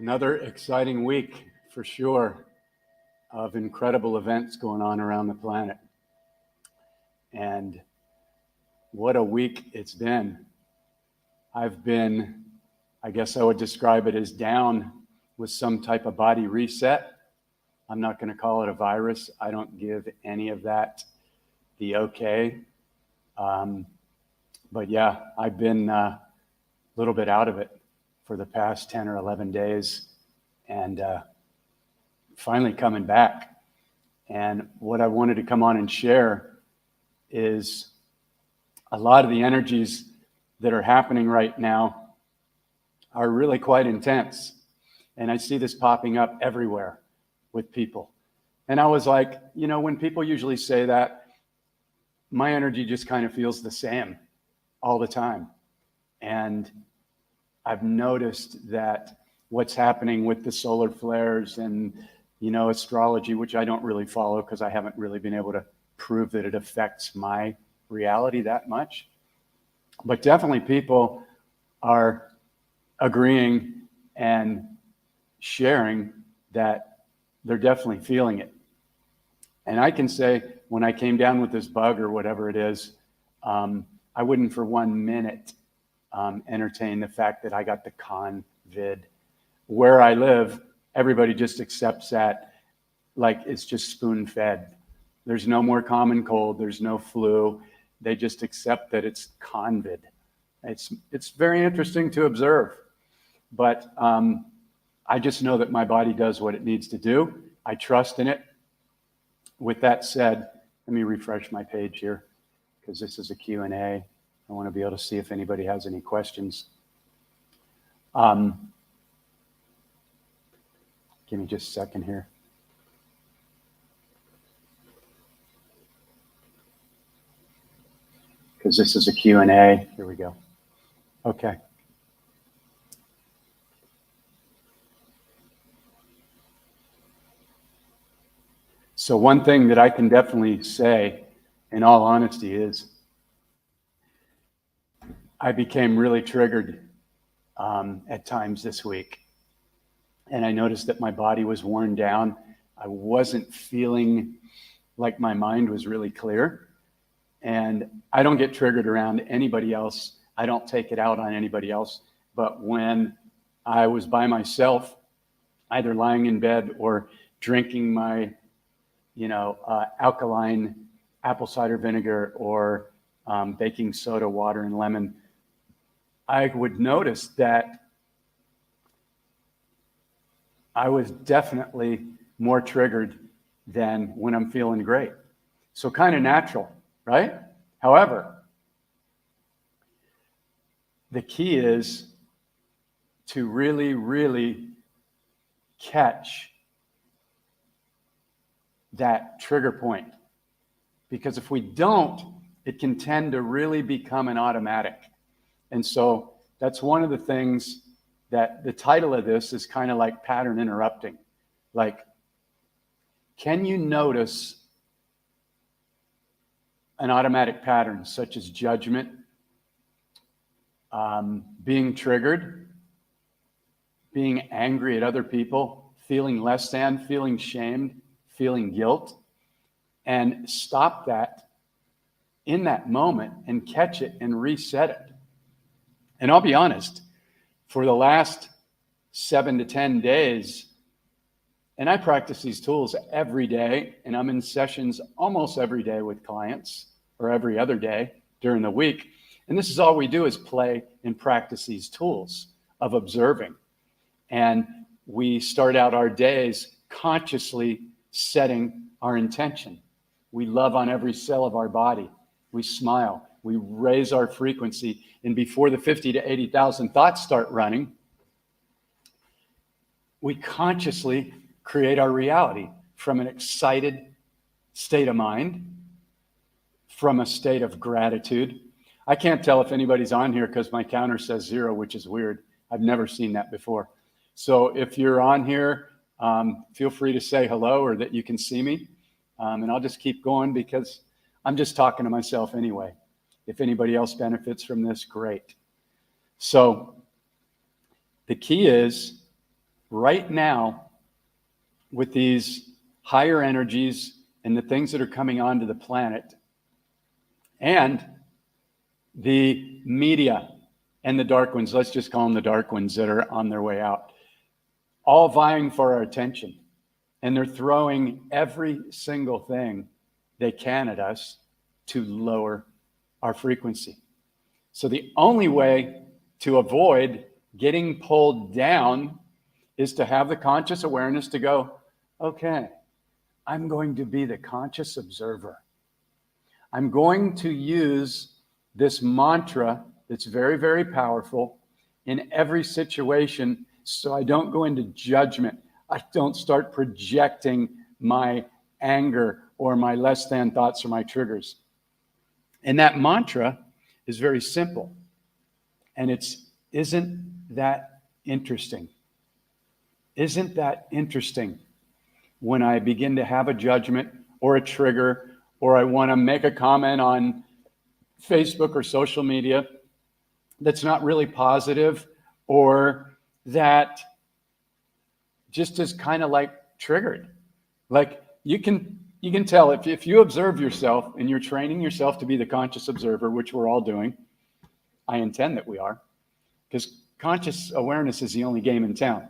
Another exciting week for sure of incredible events going on around the planet. And what a week it's been. I've been, I guess I would describe it as down with some type of body reset. I'm not going to call it a virus. I don't give any of that the okay. But yeah, I've been a little bit out of it for the past 10 or 11 days and finally coming back. And what I wanted to come on and share is a lot of the energies that are happening right now are really quite intense. And I see this popping up everywhere with people. And I was like, when people usually say that, my energy just kind of feels the same all the time. And I've noticed that what's happening with the solar flares and, astrology, which I don't really follow because I haven't really been able to prove that it affects my reality that much. But definitely people are agreeing and sharing that they're definitely feeling it. And I can say when I came down with this bug or whatever it is, I wouldn't for 1 minute entertain the fact that I got the COVID. Where I live, everybody just accepts that like it's just spoon-fed. There's no more common cold. There's no flu. They just accept that it's COVID. It's very interesting to observe. But I just know that my body does what it needs to do. I trust in it. With that said, let me refresh my page here because this is a Q&A. I want to be able to see if anybody has any questions. Give me just a second here. Because this is a Q&A. Here we go. Okay. So one thing that I can definitely say, in all honesty, is I became really triggered at times this week. And I noticed that my body was worn down. I wasn't feeling like my mind was really clear. And I don't get triggered around anybody else. I don't take it out on anybody else. But when I was by myself, either lying in bed or drinking my, alkaline apple cider vinegar or baking soda, water, and lemon, I would notice that I was definitely more triggered than when I'm feeling great. So kind of natural, right? However, the key is to really, really catch that trigger point. Because if we don't, it can tend to really become an automatic. And so that's one of the things that the title of this is kind of like pattern interrupting. Like, can you notice an automatic pattern such as judgment, being triggered, being angry at other people, feeling less than, feeling shamed, feeling guilt, and stop that in that moment and catch it and reset it? And I'll be honest, for the last 7 to 10 days, and I practice these tools every day, and I'm in sessions almost every day with clients, or every other day during the week. And this is all we do is play and practice these tools of observing. And we start out our days consciously setting our intention. We love on every cell of our body. We smile. We raise our frequency. And before the 50 to 80,000 thoughts start running, we consciously create our reality from an excited state of mind, from a state of gratitude. I can't tell if anybody's on here because my counter says 0, which is weird. I've never seen that before. So if you're on here, feel free to say hello or that you can see me. And I'll just keep going because I'm just talking to myself anyway. If anybody else benefits from this, great. So the key is right now, with these higher energies and the things that are coming onto the planet, and the media and the dark ones, let's just call them the dark ones that are on their way out, all vying for our attention. And they're throwing every single thing they can at us to lower our frequency. So the only way to avoid getting pulled down is to have the conscious awareness to go, okay, I'm going to be the conscious observer. I'm going to use this mantra that's very, very powerful in every situation so I don't go into judgment. I don't start projecting my anger or my less than thoughts or my triggers. And that mantra is very simple. And isn't that interesting? Isn't that interesting when I begin to have a judgment or a trigger, or I want to make a comment on Facebook or social media that's not really positive, or that just is kind of like triggered? Like you can tell if you observe yourself and you're training yourself to be the conscious observer, which we're all doing. I intend that we are, because conscious awareness is the only game in town.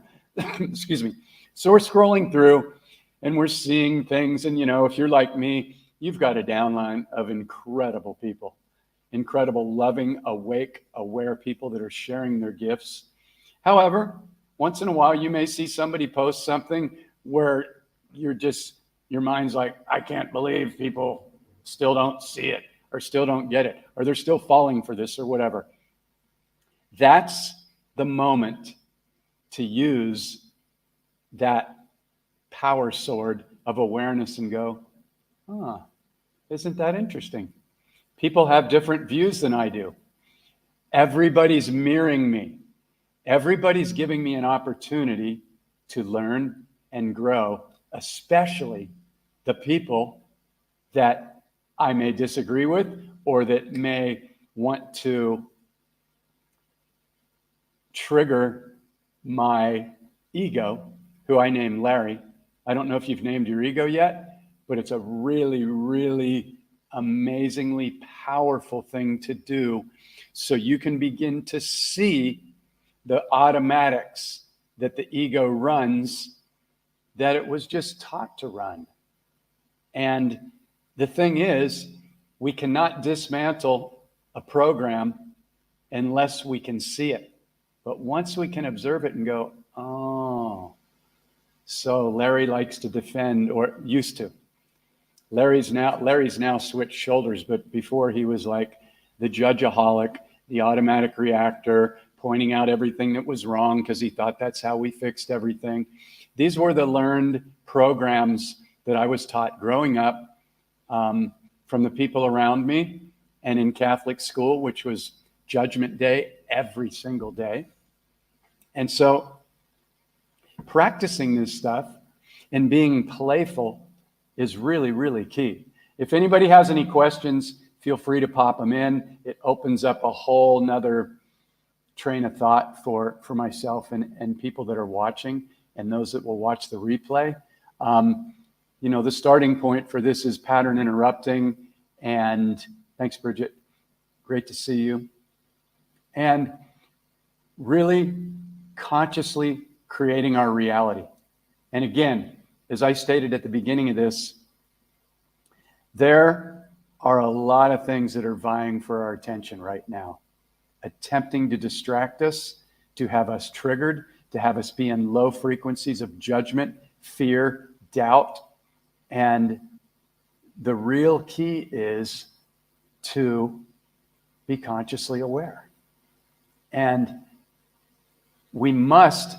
Excuse me. So we're scrolling through and we're seeing things. And, if you're like me, you've got a downline of incredible people, incredible, loving, awake, aware people that are sharing their gifts. However, once in a while, you may see somebody post something where your mind's like, I can't believe people still don't see it, or still don't get it, or they're still falling for this, or whatever. That's the moment to use that power sword of awareness and go, isn't that interesting? People have different views than I do. Everybody's mirroring me. Everybody's giving me an opportunity to learn and grow, especially the people that I may disagree with or that may want to trigger my ego, who I named Larry. I don't know if you've named your ego yet, but it's a really, really amazingly powerful thing to do, so you can begin to see the automatics that the ego runs, that it was just taught to run. And the thing is, we cannot dismantle a program unless we can see it. But once we can observe it and go, oh, so Larry likes to defend, or used to. Larry's now switched shoulders, but before he was like the judgeaholic, the automatic reactor, pointing out everything that was wrong because he thought that's how we fixed everything. These were the learned programs that I was taught growing up from the people around me, and in Catholic school, which was Judgment Day every single day. And so practicing this stuff and being playful is really, really key. If anybody has any questions, feel free to pop them in. It opens up a whole nother train of thought for myself and people that are watching, and those that will watch the replay. The starting point for this is pattern interrupting. And thanks, Bridget. Great to see you. And really consciously creating our reality. And again, as I stated at the beginning of this, there are a lot of things that are vying for our attention right now, attempting to distract us, to have us triggered, to have us be in low frequencies of judgment, fear, doubt. And the real key is to be consciously aware. And we must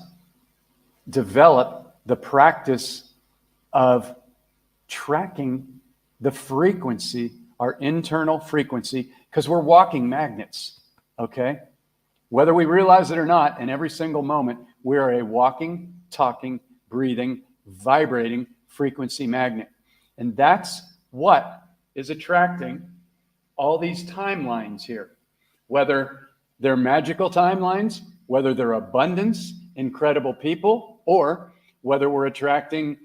develop the practice of tracking the frequency, our internal frequency, because we're walking magnets, okay? Whether we realize it or not, in every single moment, we are a walking, talking, breathing, vibrating frequency magnet. And that's what is attracting all these timelines here, whether they're magical timelines, whether they're abundance, incredible people, or whether we're attracting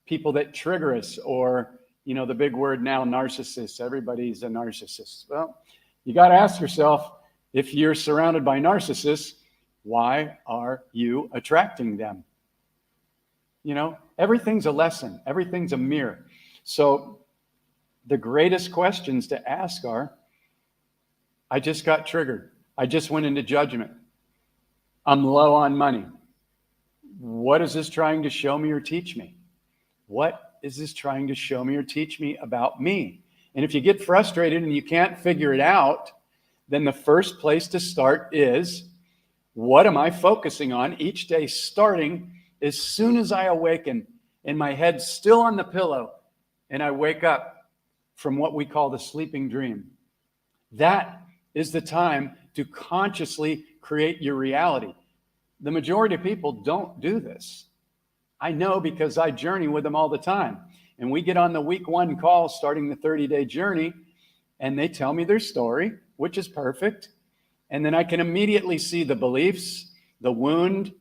people that trigger us, or, the big word now, narcissists. Everybody's a narcissist. Well, you got to ask yourself, if you're surrounded by narcissists, why are you attracting them? Everything's a lesson. Everything's a mirror. So the greatest questions to ask are, I just got triggered. I just went into judgment. I'm low on money. What is this trying to show me or teach me? What is this trying to show me or teach me about me? And if you get frustrated and you can't figure it out, then the first place to start is, what am I focusing on each day, starting as soon as I awaken and my head's still on the pillow and I wake up from what we call the sleeping dream? That is the time to consciously create your reality. The majority of people don't do this. I know, because I journey with them all the time. And we get on the week 1 call starting the 30-day journey, and they tell me their story, which is perfect. And then I can immediately see the beliefs, the wound,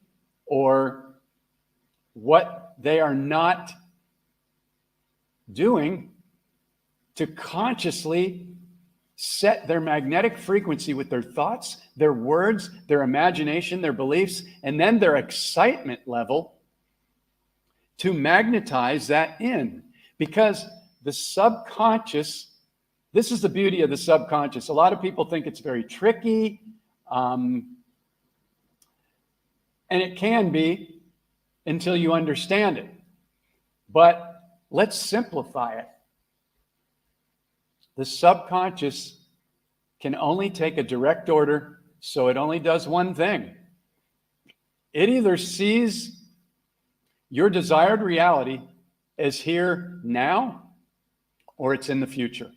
or what they are not doing to consciously set their magnetic frequency with their thoughts, their words, their imagination, their beliefs, and then their excitement level to magnetize that in. Because the subconscious, this is the beauty of the subconscious. A lot of people think it's very tricky, and it can be until you understand it. But let's simplify it. The subconscious can only take a direct order, so it only does one thing. It either sees your desired reality as here now, or it's in the future.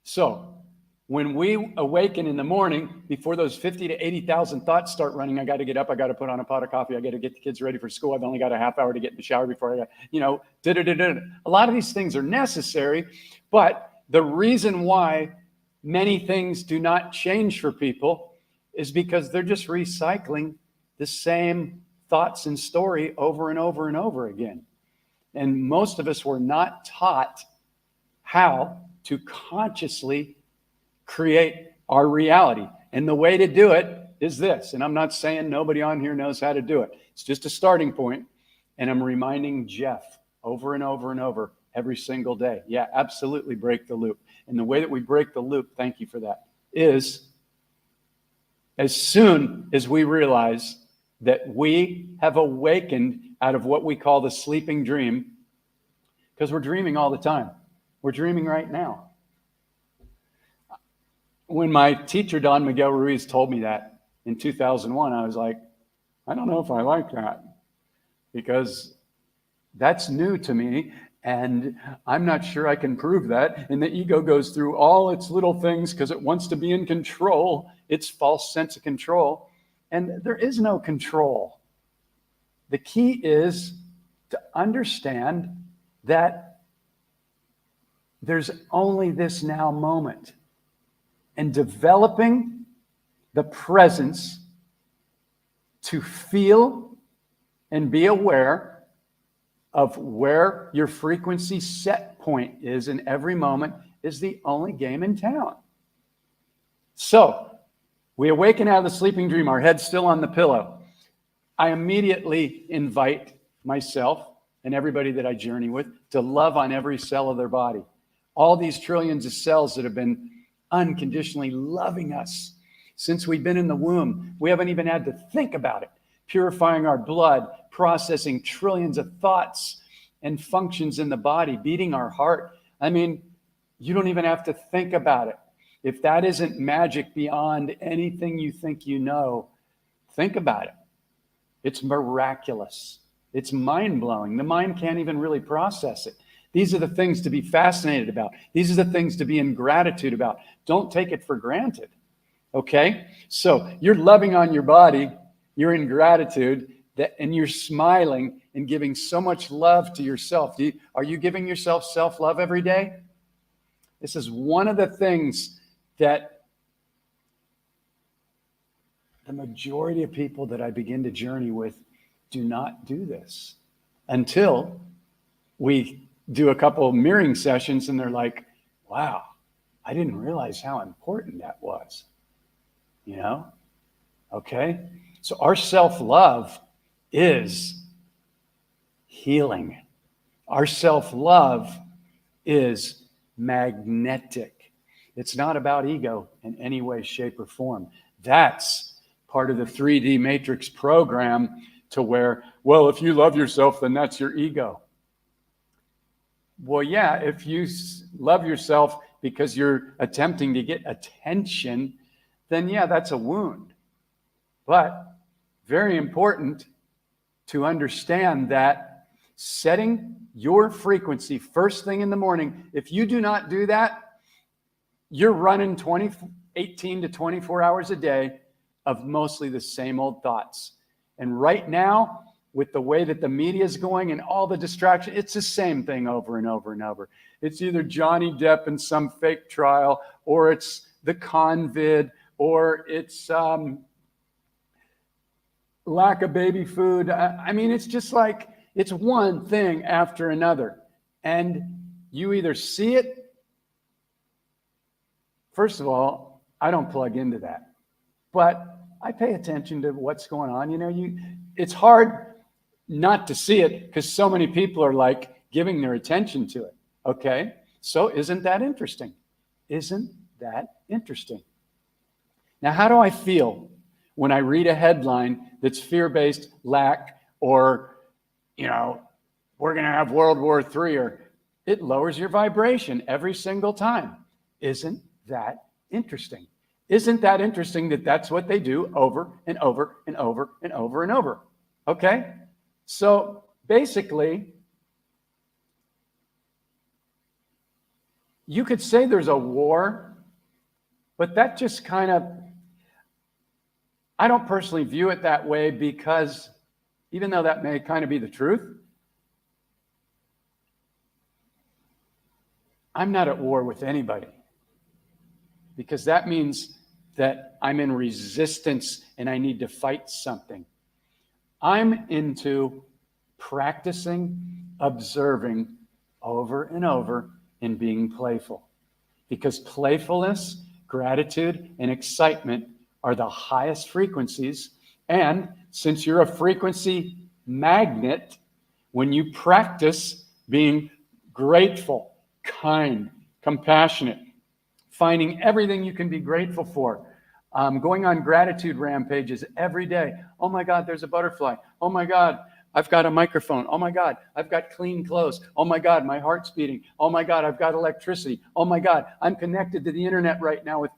So when we awaken in the morning, before those 50 to 80,000 thoughts start running, I got to get up, I got to put on a pot of coffee, I got to get the kids ready for school, I've only got a half hour to get in the shower before I got, A lot of these things are necessary, but the reason why many things do not change for people is because they're just recycling the same thoughts and story over and over and over again. And most of us were not taught how to consciously create our reality. And the way to do it is this. And I'm not saying nobody on here knows how to do it. It's just a starting point. And I'm reminding Jeff over and over and over every single day. Yeah, absolutely break the loop. And the way that we break the loop, thank you for that, is as soon as we realize that we have awakened out of what we call the sleeping dream, because we're dreaming all the time. We're dreaming right now. When my teacher, Don Miguel Ruiz, told me that in 2001, I was like, I don't know if I like that, because that's new to me, and I'm not sure I can prove that. And the ego goes through all its little things because it wants to be in control, its false sense of control. And there is no control. The key is to understand that there's only this now moment. And developing the presence to feel and be aware of where your frequency set point is in every moment is the only game in town. So, we awaken out of the sleeping dream, our head's still on the pillow. I immediately invite myself and everybody that I journey with to love on every cell of their body. All these trillions of cells that have been unconditionally loving us since we've been in the womb. We haven't even had to think about it. Purifying our blood, processing trillions of thoughts and functions in the body, beating our heart. I mean, you don't even have to think about it. If that isn't magic beyond anything you think you know, think about it. It's miraculous. It's mind-blowing. The mind can't even really process it. These are the things to be fascinated about. These are the things to be in gratitude about. Don't take it for granted. Okay? So you're loving on your body, you're in gratitude, and you're smiling and giving so much love to yourself. Are you giving yourself self-love every day? This is one of the things that the majority of people that I begin to journey with do not do this until we do a couple of mirroring sessions and they're like, wow, I didn't realize how important that was. Okay? So our self-love is healing. Our self-love is magnetic. It's not about ego in any way, shape, or form. That's part of the 3D matrix program to where, well, if you love yourself, then that's your ego. Well, yeah, if you love yourself because you're attempting to get attention, then yeah, that's a wound. But very important to understand that setting your frequency first thing in the morning, if you do not do that, you're running 18 to 24 hours a day of mostly the same old thoughts. And right now, with the way that the media is going and all the distraction, it's the same thing over and over and over. It's either Johnny Depp in some fake trial, or it's the COVID, or it's lack of baby food. I mean, it's just like, it's one thing after another. And you either see it. First of all, I don't plug into that, but I pay attention to what's going on. It's hard not to see it because so many people are like giving their attention to it. Okay. So isn't that interesting? Isn't that interesting? Now, how do I feel when I read a headline that's fear-based, lack, or, we're going to have World War III, or it lowers your vibration every single time? Isn't that interesting? Isn't that interesting that that's what they do over and over and over and over and over? Okay? So basically, you could say there's a war, but that just kind of, I don't personally view it that way, because even though that may kind of be the truth, I'm not at war with anybody, because that means that I'm in resistance and I need to fight something. I'm into practicing, observing over and over, and being playful, because playfulness, gratitude, and excitement are the highest frequencies. And since you're a frequency magnet, when you practice being grateful, kind, compassionate, finding everything you can be grateful for, going on gratitude rampages every day. Oh my God, there's a butterfly. Oh my God, I've got a microphone. Oh my God, I've got clean clothes. Oh my God, my heart's beating. Oh my God, I've got electricity. Oh my God, I'm connected to the internet right now with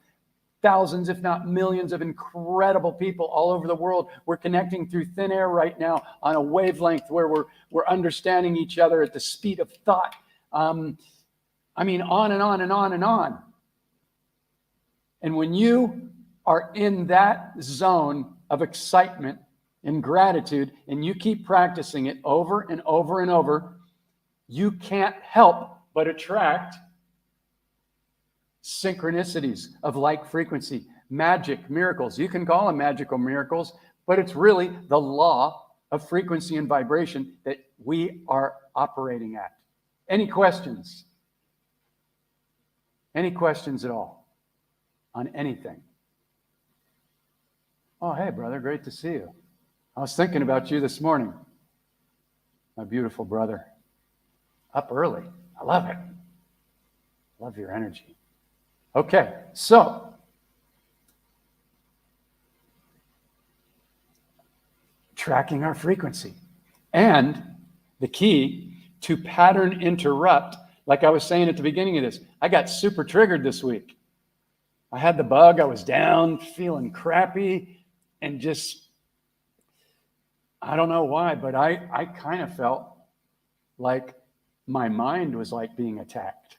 thousands, if not millions, of incredible people all over the world. We're connecting through thin air right now on a wavelength where we're understanding each other at the speed of thought. On and on and on and on. And when you are in that zone of excitement and gratitude, and you keep practicing it over and over and over, you can't help but attract synchronicities of like frequency, magic, miracles. You can call them magical miracles, but it's really the law of frequency and vibration that we are operating at. Any questions? Any questions at all on anything? Oh, hey, brother, great to see you. I was thinking about you this morning. My beautiful brother. Up early. I love it. Love your energy. Okay, so tracking our frequency. And the key to pattern interrupt, like I was saying at the beginning of this, I got super triggered this week. I had the bug, I was down, feeling crappy, and just, I don't know why, but I kind of felt like my mind was like being attacked.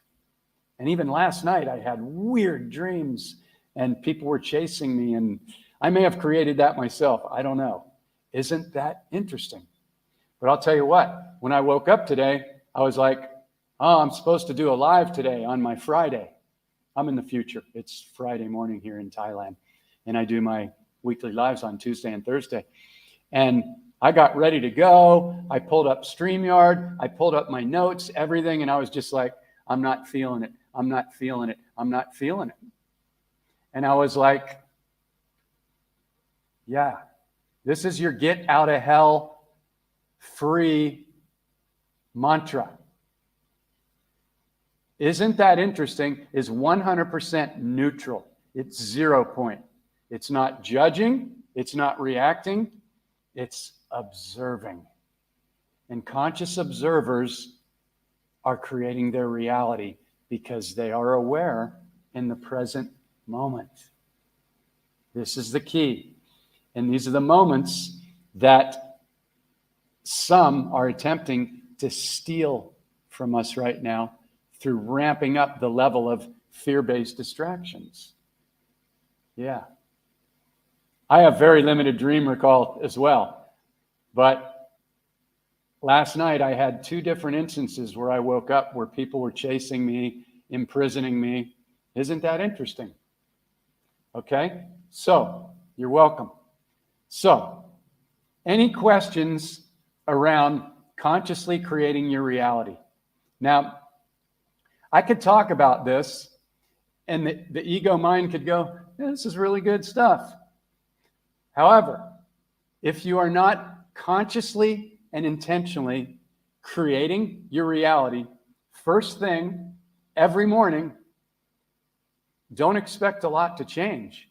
And even last night, I had weird dreams and people were chasing me, and I may have created that myself. I don't know. Isn't that interesting? But I'll tell you what, when I woke up today, I was like, oh, I'm supposed to do a live today on my Friday. I'm in the future. It's Friday morning here in Thailand, and I do my weekly lives on Tuesday and Thursday. And I got ready to go. I pulled up StreamYard. I pulled up my notes, everything. And I was just like, I'm not feeling it. I'm not feeling it. I'm not feeling it. And I was like, yeah, this is your get out of hell free mantra. Isn't that interesting? Is 100% neutral. It's 0 point. It's not judging. It's not reacting. It's observing. And conscious observers are creating their reality because they are aware in the present moment. This is the key. And these are the moments that some are attempting to steal from us right now through ramping up the level of fear-based distractions. Yeah. I have very limited dream recall as well. But last night I had 2 different instances where I woke up where people were chasing me, imprisoning me. Isn't that interesting? Okay? So, you're welcome. So, any questions around consciously creating your reality? Now, I could talk about this, and the ego mind could go, yeah, this is really good stuff. However, if you are not consciously and intentionally creating your reality, first thing, every morning, don't expect a lot to change,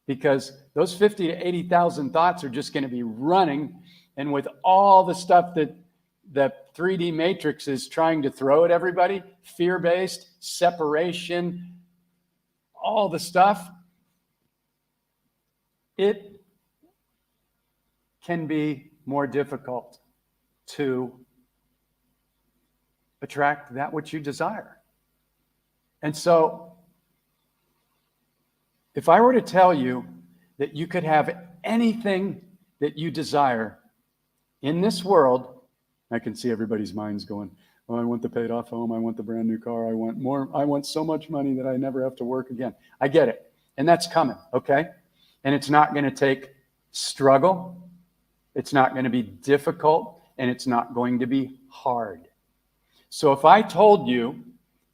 because those 50 to 80,000 thoughts are just going to be running. And with all the stuff that the 3D matrix is trying to throw at everybody, fear-based, separation, all the stuff, it can be more difficult to attract that which you desire. And so, if I were to tell you that you could have anything that you desire in this world, I can see everybody's minds going, oh, I want the paid off home. I want the brand new car. I want more. I want so much money that I never have to work again. I get it. And that's coming, okay? And it's not going to take struggle. It's not going to be difficult. And it's not going to be hard. So if I told you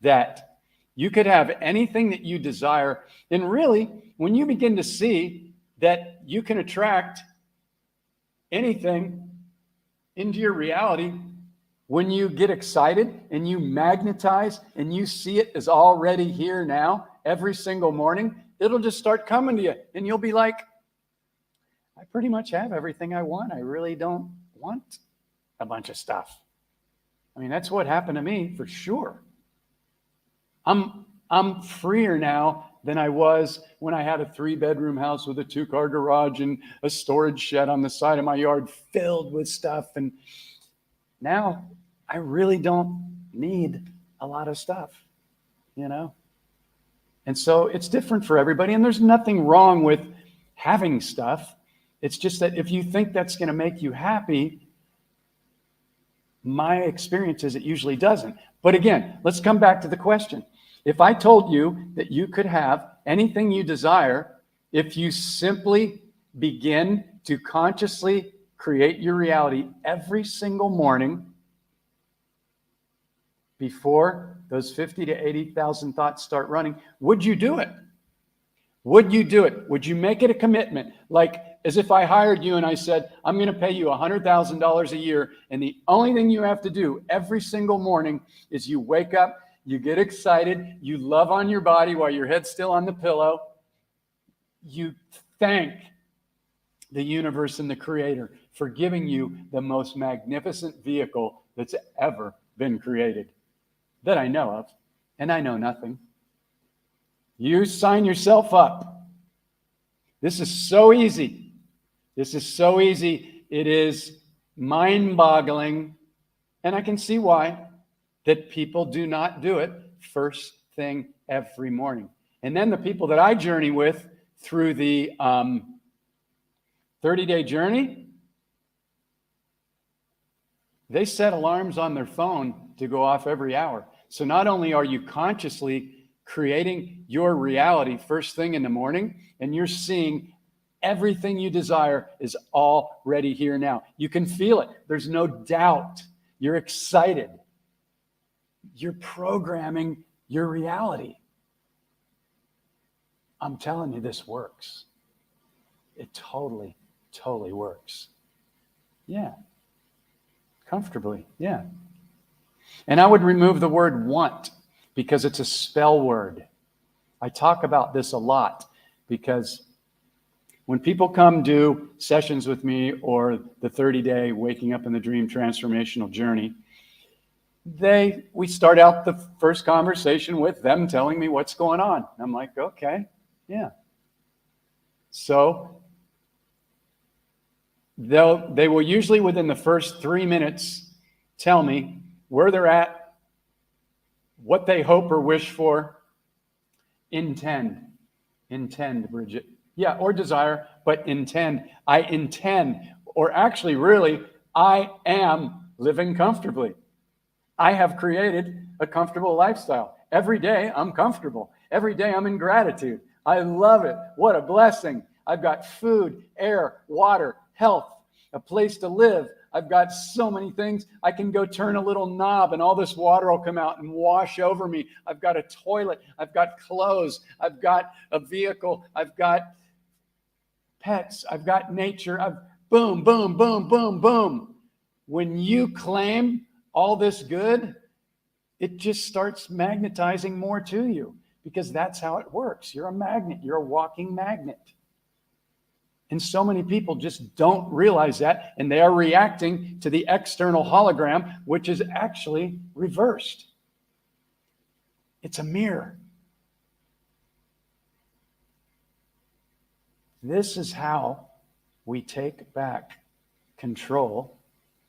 that you could have anything that you desire, then really, when you begin to see that you can attract anything into your reality, when you get excited and you magnetize and you see it as already here now, every single morning, it'll just start coming to you. And you'll be like, I pretty much have everything I want. I really don't want a bunch of stuff. I mean, that's what happened to me for sure. I'm freer now than I was when I had a 3-bedroom house with a 2-car garage and a storage shed on the side of my yard filled with stuff. And now I really don't need a lot of stuff, you know? And so it's different for everybody. And there's nothing wrong with having stuff. It's just that if you think that's going to make you happy, my experience is it usually doesn't. But again, let's come back to the question. If I told you that you could have anything you desire, if you simply begin to consciously create your reality every single morning before those 50 to 80,000 thoughts start running, would you do it? Would you do it? Would you make it a commitment? Like as if I hired you and I said, I'm going to pay you $100,000 a year, and the only thing you have to do every single morning is you wake up, you get excited, you love on your body while your head's still on the pillow, you thank the universe and the creator for giving you the most magnificent vehicle that's ever been created that I know of, and I know nothing. You sign yourself up. This is so easy. This is so easy. It is mind-boggling, and I can see why that people do not do it first thing every morning. And then the people that I journey with through the 30-day journey, they set alarms on their phone to go off every hour. So not only are you consciously creating your reality first thing in the morning, and you're seeing Everything you desire is already here now. You can feel it. There's no doubt. You're excited. You're programming your reality. I'm telling you, this works. It totally, totally works. Yeah. Comfortably. Yeah. And I would remove the word want because it's a spell word. I talk about this a lot because when people come do sessions with me or the 30-day Waking Up in the Dream transformational journey, we start out the first conversation with them telling me what's going on. I'm like, okay, yeah. So they will usually within the first 3 minutes tell me where they're at, what they hope or wish for. Intend, Bridget. Yeah, or desire, but intend. I intend, or actually, really, I am living comfortably. I have created a comfortable lifestyle. Every day, I'm comfortable. Every day, I'm in gratitude. I love it. What a blessing. I've got food, air, water, health, a place to live. I've got so many things. I can go turn a little knob and all this water will come out and wash over me. I've got a toilet. I've got clothes. I've got a vehicle. I've got pets. I've got nature. Boom, boom, boom, boom, boom. When you claim all this good, it just starts magnetizing more to you because that's how it works. You're a magnet. You're a walking magnet. And so many people just don't realize that, and they are reacting to the external hologram, which is actually reversed. It's a mirror. This is how we take back control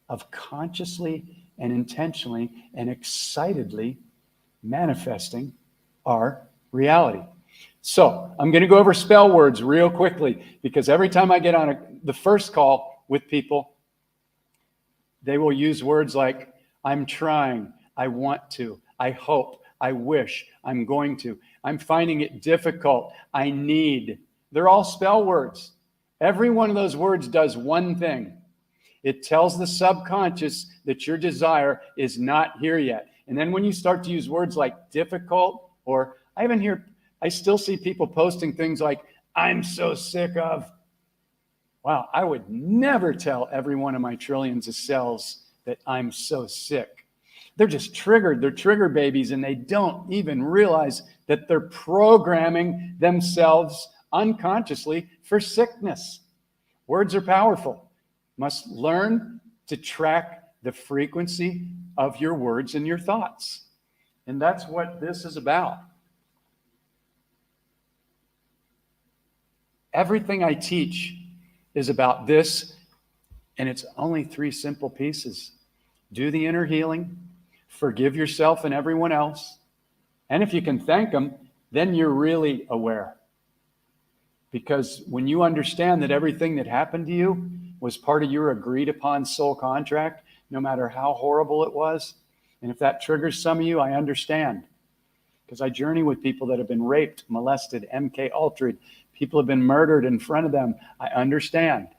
of consciously and intentionally and excitedly manifesting our reality. So I'm going to go over spell words real quickly because every time I get on the first call with people, they will use words like, I'm trying, I want to, I hope, I wish, I'm going to, I'm finding it difficult, I need. They're all spell words. Every one of those words does one thing. It tells the subconscious that your desire is not here yet. And then when you start to use words like difficult, or I still see people posting things like, I'm so sick of. Wow, I would never tell every one of my trillions of cells that I'm so sick. They're just triggered. They're trigger babies, and they don't even realize that they're programming themselves unconsciously for sickness. Words are powerful. Must learn to track the frequency of your words and your thoughts. And that's what this is about. Everything I teach is about this, and it's only 3 simple pieces. Do the inner healing, forgive yourself and everyone else, and if you can thank them, then you're really aware. Because when you understand that everything that happened to you was part of your agreed upon soul contract, no matter how horrible it was, and if that triggers some of you, I understand. Because I journey with people that have been raped, molested, MK Ultra'd. People have been murdered in front of them. I understand.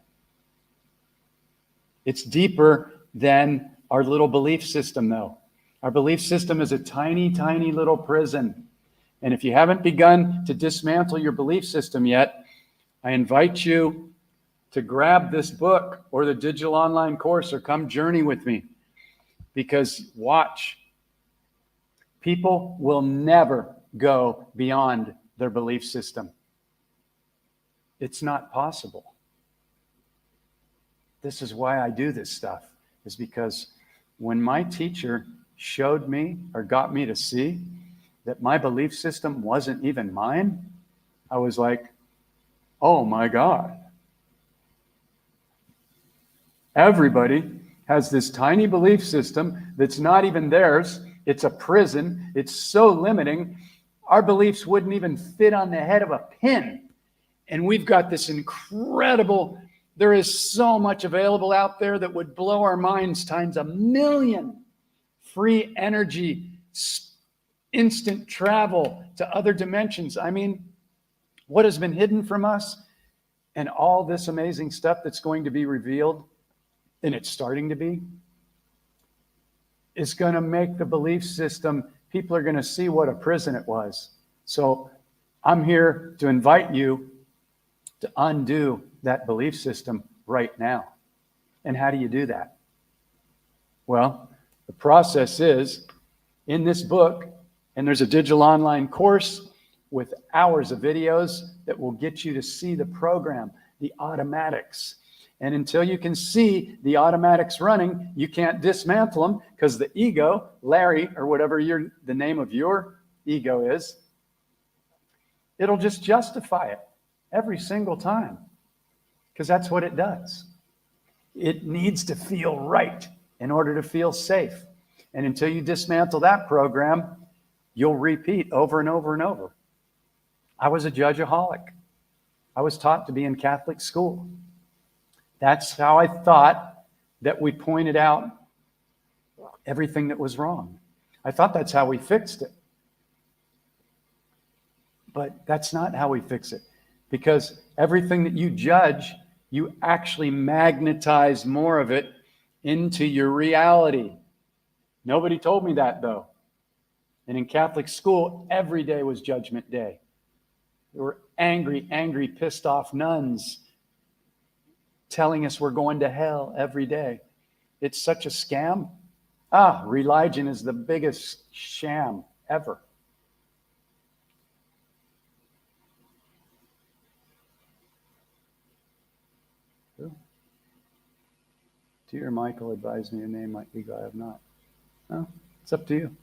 It's deeper than our little belief system, though. Our belief system is a tiny, tiny little prison. And if you haven't begun to dismantle your belief system yet, I invite you to grab this book or the digital online course or come journey with me. Because watch, people will never go beyond their belief system. It's not possible. This is why I do this stuff, is because when my teacher showed me or got me to see that my belief system wasn't even mine, I was like, oh my God. Everybody has this tiny belief system that's not even theirs. It's a prison. It's so limiting. Our beliefs wouldn't even fit on the head of a pin. And we've got this incredible, there is so much available out there that would blow our minds times 1,000,000. Free energy, instant travel to other dimensions. I mean, what has been hidden from us And all this amazing stuff that's going to be revealed, and it's starting to be, is going to make the belief system, people are going to see what a prison it was. So I'm here to invite you to undo that belief system right now. And how do you do that? Well, the process is in this book, and there's a digital online course with hours of videos that will get you to see the program, the automatics. And until you can see the automatics running, you can't dismantle them, because the ego, Larry, or whatever the name of your ego is, it'll just justify it every single time, because that's what it does. It needs to feel right in order to feel safe. And until you dismantle that program, you'll repeat over and over and over. I was a judgeaholic. I was taught to be in Catholic school. That's how I thought that we pointed out everything that was wrong. I thought that's how we fixed it. But that's not how we fix it. Because everything that you judge, you actually magnetize more of it into your reality. Nobody told me that, though. And in Catholic school, every day was Judgment Day. There were angry, pissed off nuns telling us we're going to hell every day. It's such a scam. Religion is the biggest sham ever. Dear Michael advised me to name my ego. I have not. No, it's up to you.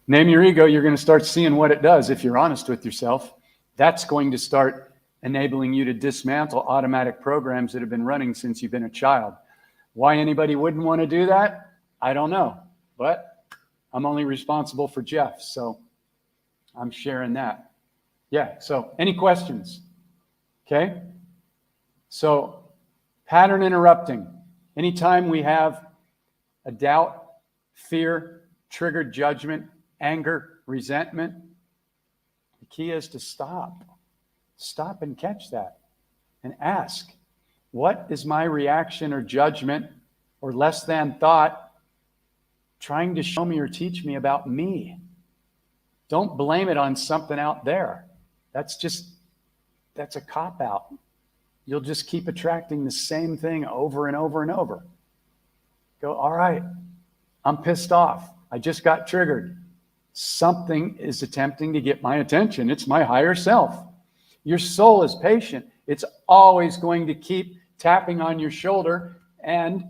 Name your ego. You're going to start seeing what it does if you're honest with yourself. That's going to start enabling you to dismantle automatic programs that have been running since you've been a child. Why anybody wouldn't want to do that, I don't know. But I'm only responsible for Jeff, so I'm sharing that. Yeah, so any questions? Okay? So pattern interrupting. Anytime we have a doubt, fear, triggered judgment, anger, resentment, the key is to stop. Stop and catch that and ask, what is my reaction or judgment or less than thought trying to show me or teach me about me? Don't blame it on something out there. That's a cop-out. You'll just keep attracting the same thing over and over and over. Go, all right, I'm pissed off. I just got triggered. Something is attempting to get my attention. It's my higher self. Your soul is patient. It's always going to keep tapping on your shoulder. And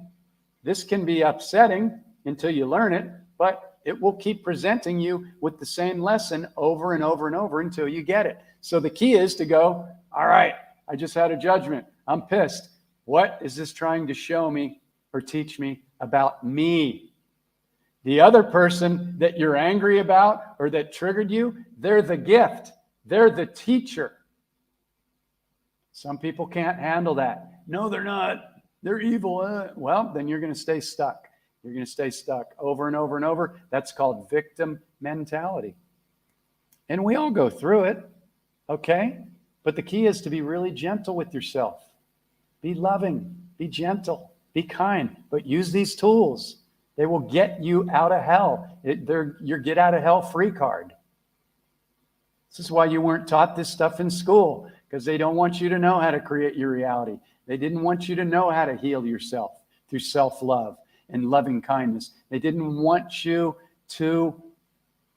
this can be upsetting until you learn it, but it will keep presenting you with the same lesson over and over and over until you get it. So the key is to go, all right, I just had a judgment. I'm pissed. What is this trying to show me or teach me about me? The other person that you're angry about or that triggered you, they're the gift. They're the teacher. Some people can't handle that. No, they're not. They're evil. Well, then you're going to stay stuck. You're going to stay stuck over and over and over. That's called victim mentality. And we all go through it, okay? But the key is to be really gentle with yourself. Be loving, be gentle, be kind, but use these tools. They will get you out of hell. They're your get out of hell free card. This is why you weren't taught this stuff in school, because they don't want you to know how to create your reality. They didn't want you to know how to heal yourself through self-love and loving kindness. They didn't want you to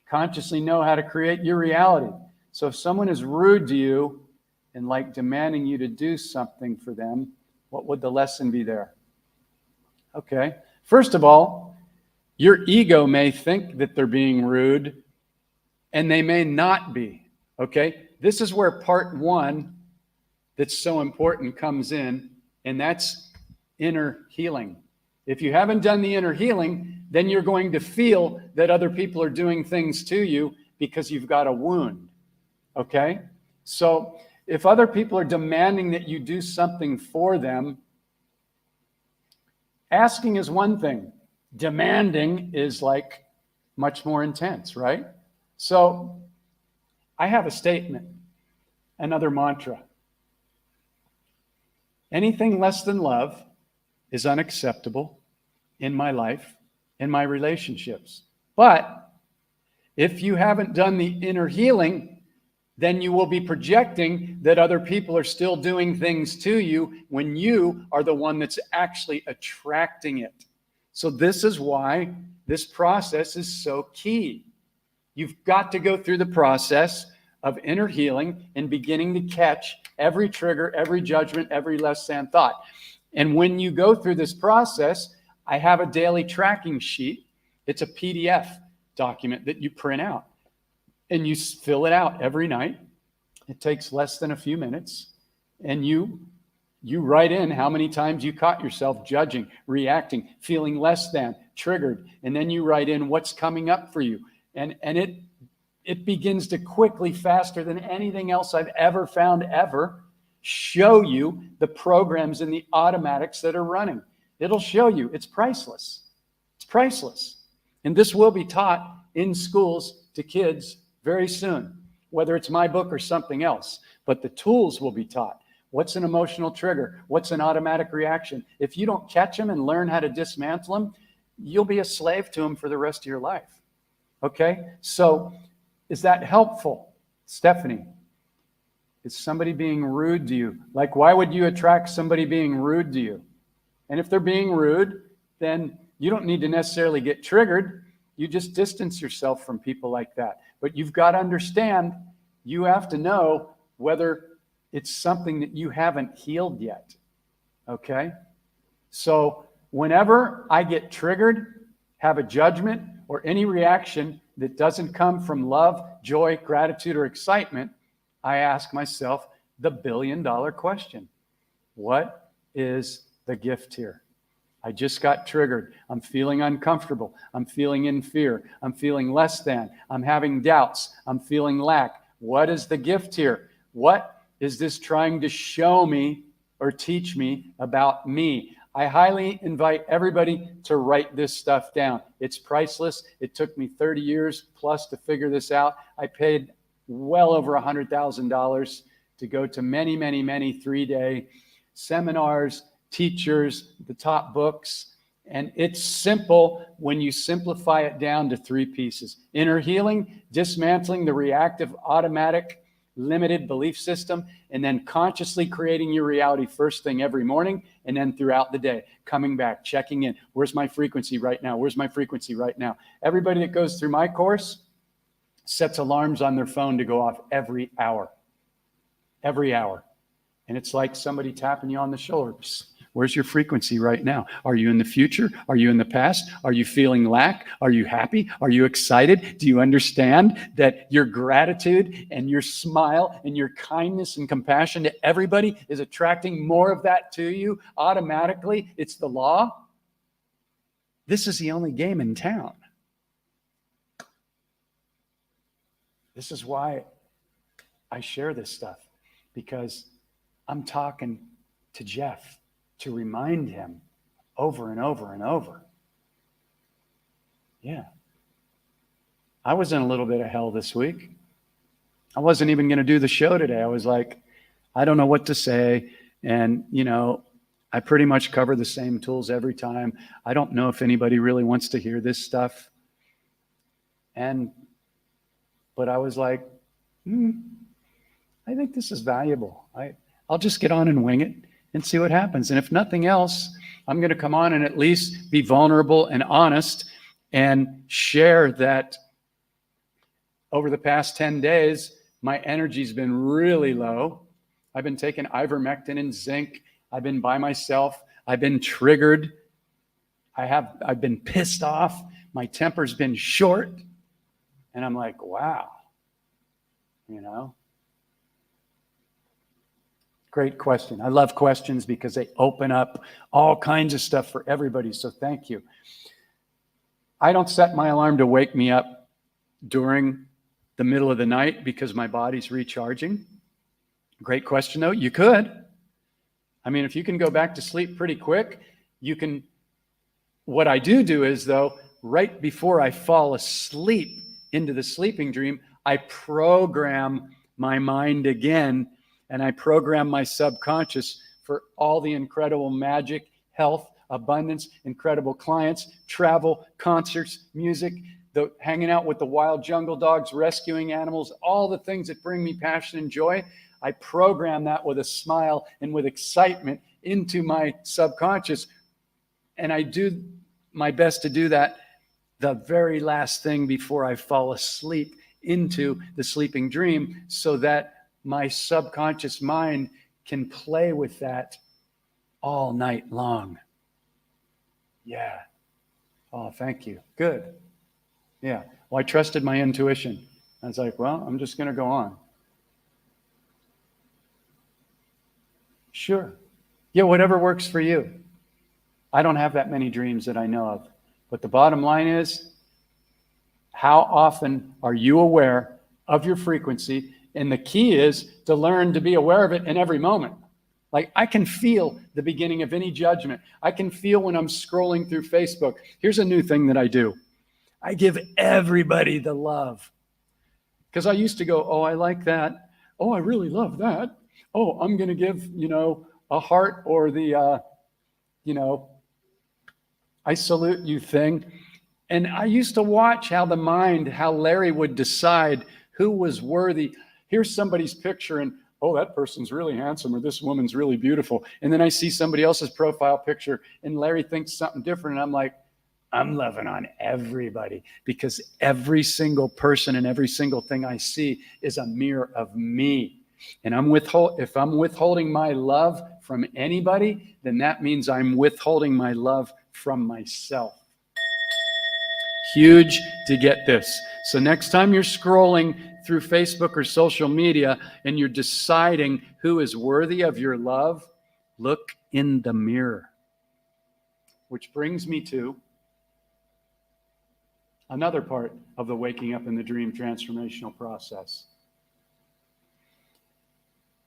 consciously know how to create your reality. So if someone is rude to you and like demanding you to do something for them, what would the lesson be there? Okay. First of all, your ego may think that they're being rude, and they may not be. Okay. This is where part one that's so important comes in, and that's inner healing. If you haven't done the inner healing, then you're going to feel that other people are doing things to you because you've got a wound. Okay? So if other people are demanding that you do something for them, asking is one thing. Demanding is like much more intense, right? So I have a statement, another mantra. Anything less than love is unacceptable in my life, in my relationships. But if you haven't done the inner healing, then you will be projecting that other people are still doing things to you when you are the one that's actually attracting it. So this is why this process is so key. You've got to go through the process of inner healing and beginning to catch every trigger, every judgment, every less than thought. And when you go through this process, I have a daily tracking sheet. It's a PDF document that you print out and you fill it out every night. It takes less than a few minutes. And you write in how many times you caught yourself judging, reacting, feeling less than, triggered. And then you write in what's coming up for you. And it begins to quickly, faster than anything else I've ever found ever, show you the programs and the automatics that are running. It'll show you. It's priceless. It's priceless. And this will be taught in schools to kids very soon, whether it's my book or something else. But the tools will be taught. What's an emotional trigger? What's an automatic reaction? If you don't catch them and learn how to dismantle them, you'll be a slave to them for the rest of your life. Okay? So is that helpful? Stephanie, is somebody being rude to you? Like, why would you attract somebody being rude to you? And if they're being rude, then you don't need to necessarily get triggered. You just distance yourself from people like that. But you've got to understand, you have to know whether it's something that you haven't healed yet. Okay? So whenever I get triggered, have a judgment, or any reaction that doesn't come from love, joy, gratitude, or excitement, I ask myself the billion-dollar question. What is the gift here? I just got triggered. I'm feeling uncomfortable. I'm feeling in fear. I'm feeling less than. I'm having doubts. I'm feeling lack. What is the gift here? What is this trying to show me or teach me about me? I highly invite everybody to write this stuff down. It's priceless. It took me 30 years plus to figure this out. I paid well over $100,000 to go to many, many, many 3-day seminars, teachers, the top books. And it's simple when you simplify it down to 3 pieces. Inner healing, dismantling the reactive, automatic, limited belief system, and then consciously creating your reality first thing every morning, and then throughout the day, coming back, checking in. Where's my frequency right now? Where's my frequency right now? Everybody that goes through my course sets alarms on their phone to go off every hour. Every hour. And it's like somebody tapping you on the shoulder. Where's your frequency right now? Are you in the future? Are you in the past? Are you feeling lack? Are you happy? Are you excited? Do you understand that your gratitude and your smile and your kindness and compassion to everybody is attracting more of that to you automatically? It's the law. This is the only game in town. This is why I share this stuff, because I'm talking to Jeff to remind him over and over and over. Yeah. I was in a little bit of hell this week. I wasn't even going to do the show today. I was like, I don't know what to say. And, I pretty much cover the same tools every time. I don't know if anybody really wants to hear this stuff. But I was like, I think this is valuable. I'll just get on and wing it and see what happens. And if nothing else, I'm going to come on and at least be vulnerable and honest and share that over the past 10 days, my energy's been really low. I've been taking ivermectin and zinc. I've been by myself. I've been triggered. I've been pissed off. My temper's been short. And I'm like, wow, Great question. I love questions because they open up all kinds of stuff for everybody. So thank you. I don't set my alarm to wake me up during the middle of the night because my body's recharging. Great question, though. You could. I mean, if you can go back to sleep pretty quick, you can. What I do is, though, right before I fall asleep into the sleeping dream, I program my mind again. And I program my subconscious for all the incredible magic, health, abundance, incredible clients, travel, concerts, music, the hanging out with the wild jungle dogs, rescuing animals, all the things that bring me passion and joy. I program that with a smile and with excitement into my subconscious. And I do my best to do that the very last thing before I fall asleep into the sleeping dream, so that my subconscious mind can play with that all night long. Yeah. Oh, thank you. Good. Yeah. Well, I trusted my intuition. I was like, well, I'm just going to go on. Sure. Yeah, whatever works for you. I don't have that many dreams that I know of. But the bottom line is, how often are you aware of your frequency? And the key is to learn to be aware of it in every moment. Like, I can feel the beginning of any judgment. I can feel when I'm scrolling through Facebook. Here's a new thing that I do. I give everybody the love. Because I used to go, oh, I like that. Oh, I really love that. Oh, I'm going to give, a heart or the, I salute you thing. And I used to watch how Larry would decide who was worthy. Here's somebody's picture and, oh, that person's really handsome, or this woman's really beautiful. And then I see somebody else's profile picture and Larry thinks something different. And I'm like, I'm loving on everybody, because every single person and every single thing I see is a mirror of me. And if I'm withholding my love from anybody, then that means I'm withholding my love from myself. Huge to get this. So next time you're scrolling through Facebook or social media and you're deciding who is worthy of your love, look in the mirror. Which brings me to another part of the waking up in the dream transformational process.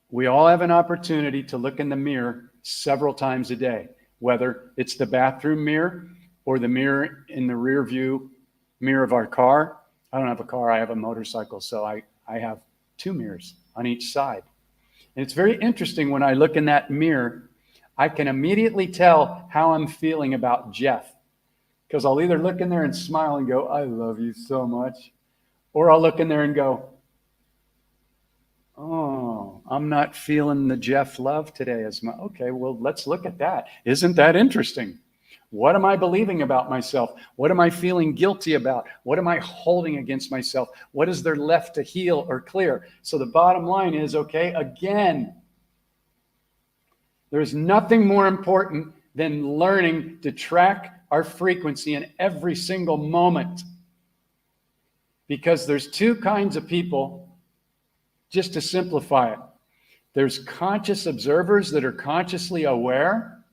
We all have an opportunity to look in the mirror several times a day, whether it's the bathroom mirror or the mirror in the rear view mirror of our car. I don't have a car, I have a motorcycle, so I have two mirrors on each side. And it's very interesting, when I look in that mirror, I can immediately tell how I'm feeling about Jeff. Because I'll either look in there and smile and go, I love you so much. Or I'll look in there and go, oh, I'm not feeling the Jeff love today as much. Okay, well, let's look at that. Isn't that interesting? What am I believing about myself? What am I feeling guilty about? What am I holding against myself? What is there left to heal or clear? So the bottom line is, okay, again, there's nothing more important than learning to track our frequency in every single moment. Because there's two kinds of people, just to simplify it. There's conscious observers that are consciously aware,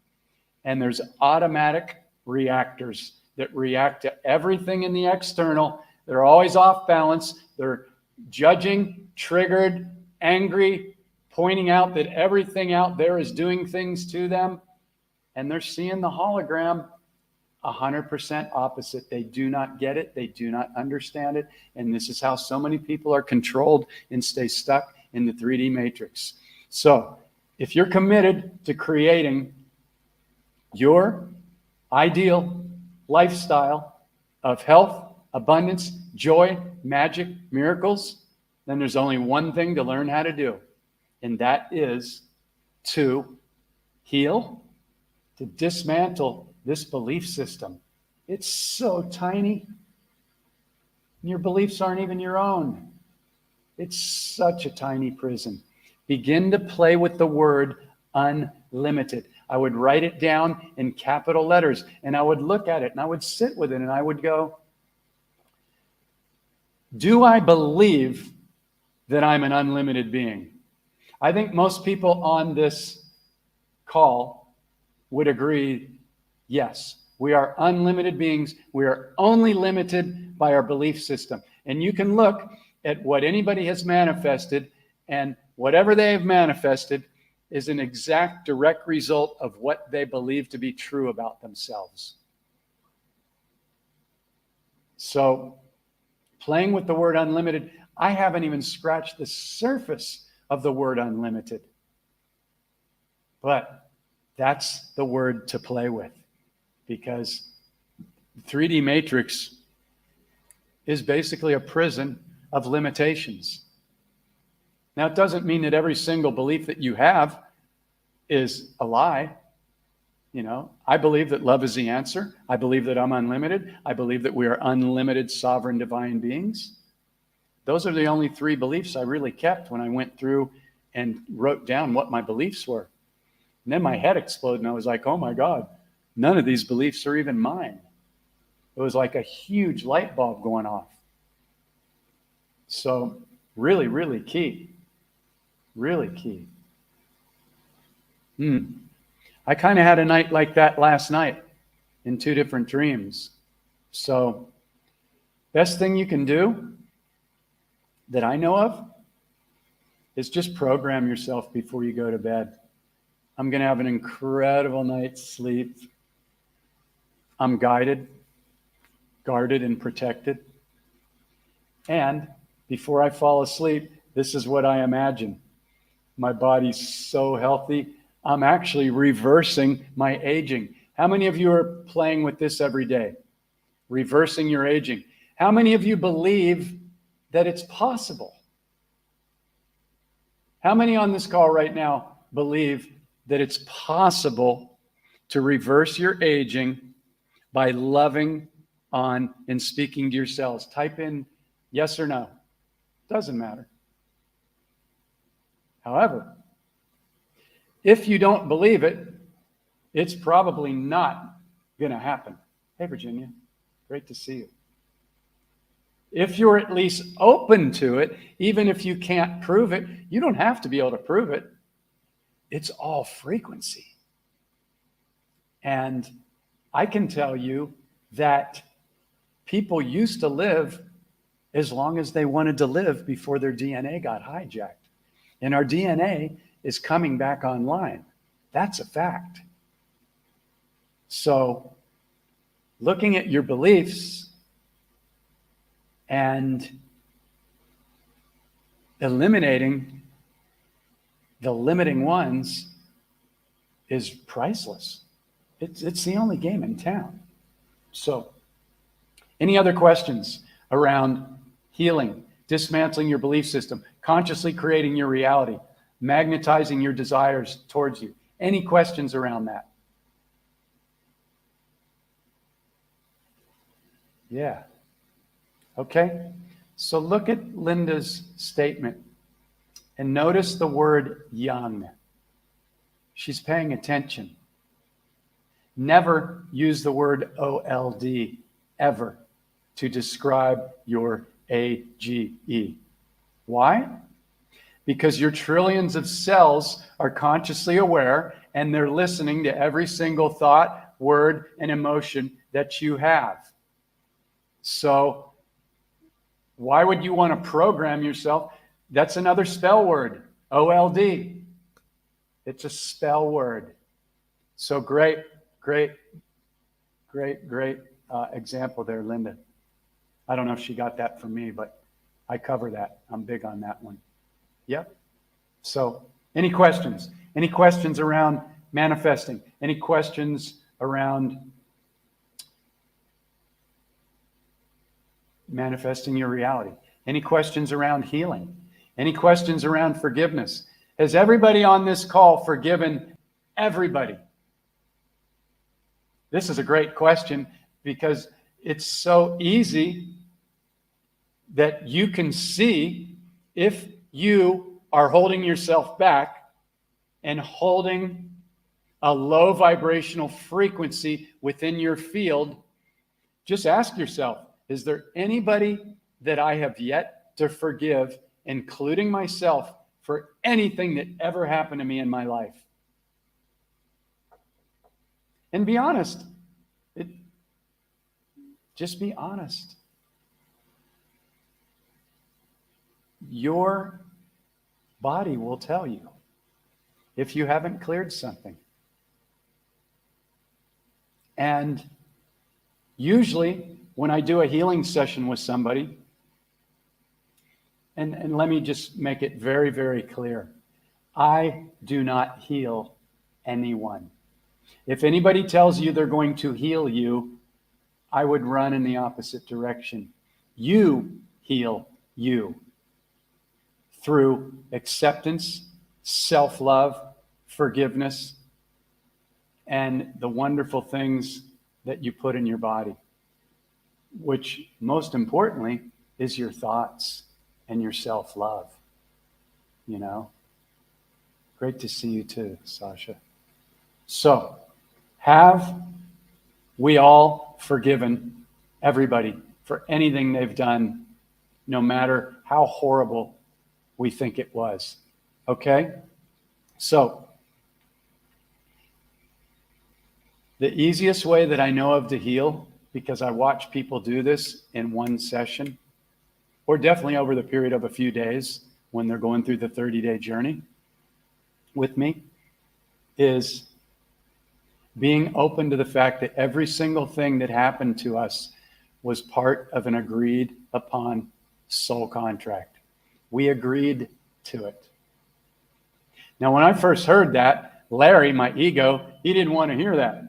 and there's automatic reactors that react to everything in the external. They're always off balance. They're judging, triggered, angry, pointing out that everything out there is doing things to them, and they're seeing the hologram 100% opposite. They do not get it. They do not understand it. And this is how so many people are controlled and stay stuck in the 3D matrix. So if you're committed to creating your ideal lifestyle of health, abundance, joy, magic, miracles, then there's only one thing to learn how to do. And that is to heal, to dismantle this belief system. It's so tiny. Your beliefs aren't even your own. It's such a tiny prison. Begin to play with the word unlimited. I would write it down in capital letters, and I would look at it, and I would sit with it, and I would go, do I believe that I'm an unlimited being? I think most people on this call would agree, yes, we are unlimited beings. We are only limited by our belief system. And you can look at what anybody has manifested, and whatever they have manifested is an exact direct result of what they believe to be true about themselves. So, playing with the word unlimited, I haven't even scratched the surface of the word unlimited. But that's the word to play with, because 3D matrix is basically a prison of limitations. Now, it doesn't mean that every single belief that you have is a lie. I believe that love is the answer. I believe that I'm unlimited. I believe that we are unlimited sovereign divine beings. Those are the only 3 beliefs I really kept when I went through and wrote down what my beliefs were. And then my head exploded and I was like, oh my God, none of these beliefs are even mine. It was like a huge light bulb going off. So really, really key. Really key. I kind of had a night like that last night in 2 different dreams. So best thing you can do that I know of is just program yourself before you go to bed. I'm going to have an incredible night's sleep. I'm guided, guarded, and protected. And before I fall asleep, this is what I imagine. My body's so healthy. I'm actually reversing my aging. How many of you are playing with this every day? Reversing your aging. How many of you believe that it's possible? How many on this call right now believe that it's possible to reverse your aging by loving on and speaking to yourselves? Type in yes or no. Doesn't matter. However, if you don't believe it, it's probably not going to happen. Hey, Virginia, great to see you. If you're at least open to it, even if you can't prove it, you don't have to be able to prove it. It's all frequency. And I can tell you that people used to live as long as they wanted to live before their DNA got hijacked. And our DNA is coming back online. That's a fact. So looking at your beliefs and eliminating the limiting ones is priceless. It's the only game in town. So, any other questions around healing, dismantling your belief system, consciously creating your reality, magnetizing your desires towards you? Any questions around that? Yeah. Okay. So look at Linda's statement and notice the word young. She's paying attention. Never use the word OLD ever to describe your AGE. Why? Because your trillions of cells are consciously aware and they're listening to every single thought, word, and emotion that you have. So why would you want to program yourself? That's another spell word, OLD. It's a spell word. So great example there, Linda. I don't know if she got that from me, but I cover that. I'm big on that one. Yep. So any questions? Any questions around manifesting? Any questions around manifesting your reality? Any questions around healing? Any questions around forgiveness? Has everybody on this call forgiven everybody? This is a great question because it's so easy that you can see if you are holding yourself back and holding a low vibrational frequency within your field. Just ask yourself, is there anybody that I have yet to forgive, including myself, for anything that ever happened to me in my life? And be honest. Just be honest. Your body will tell you if you haven't cleared something. And usually when I do a healing session with somebody, and let me just make it very, very clear, I do not heal anyone. If anybody tells you they're going to heal you, I would run in the opposite direction. You heal you through acceptance, self-love, forgiveness, and the wonderful things that you put in your body, which most importantly is your thoughts and your self-love. You know? Great to see you too, Sasha. So, have we all forgiven everybody for anything they've done, no matter how horrible we think it was? Okay? So, the easiest way that I know of to heal, because I watch people do this in one session, or definitely over the period of a few days when they're going through the 30-day journey with me, is being open to the fact that every single thing that happened to us was part of an agreed upon soul contract. We agreed to it. Now, when I first heard that, Larry, my ego, he didn't want to hear that.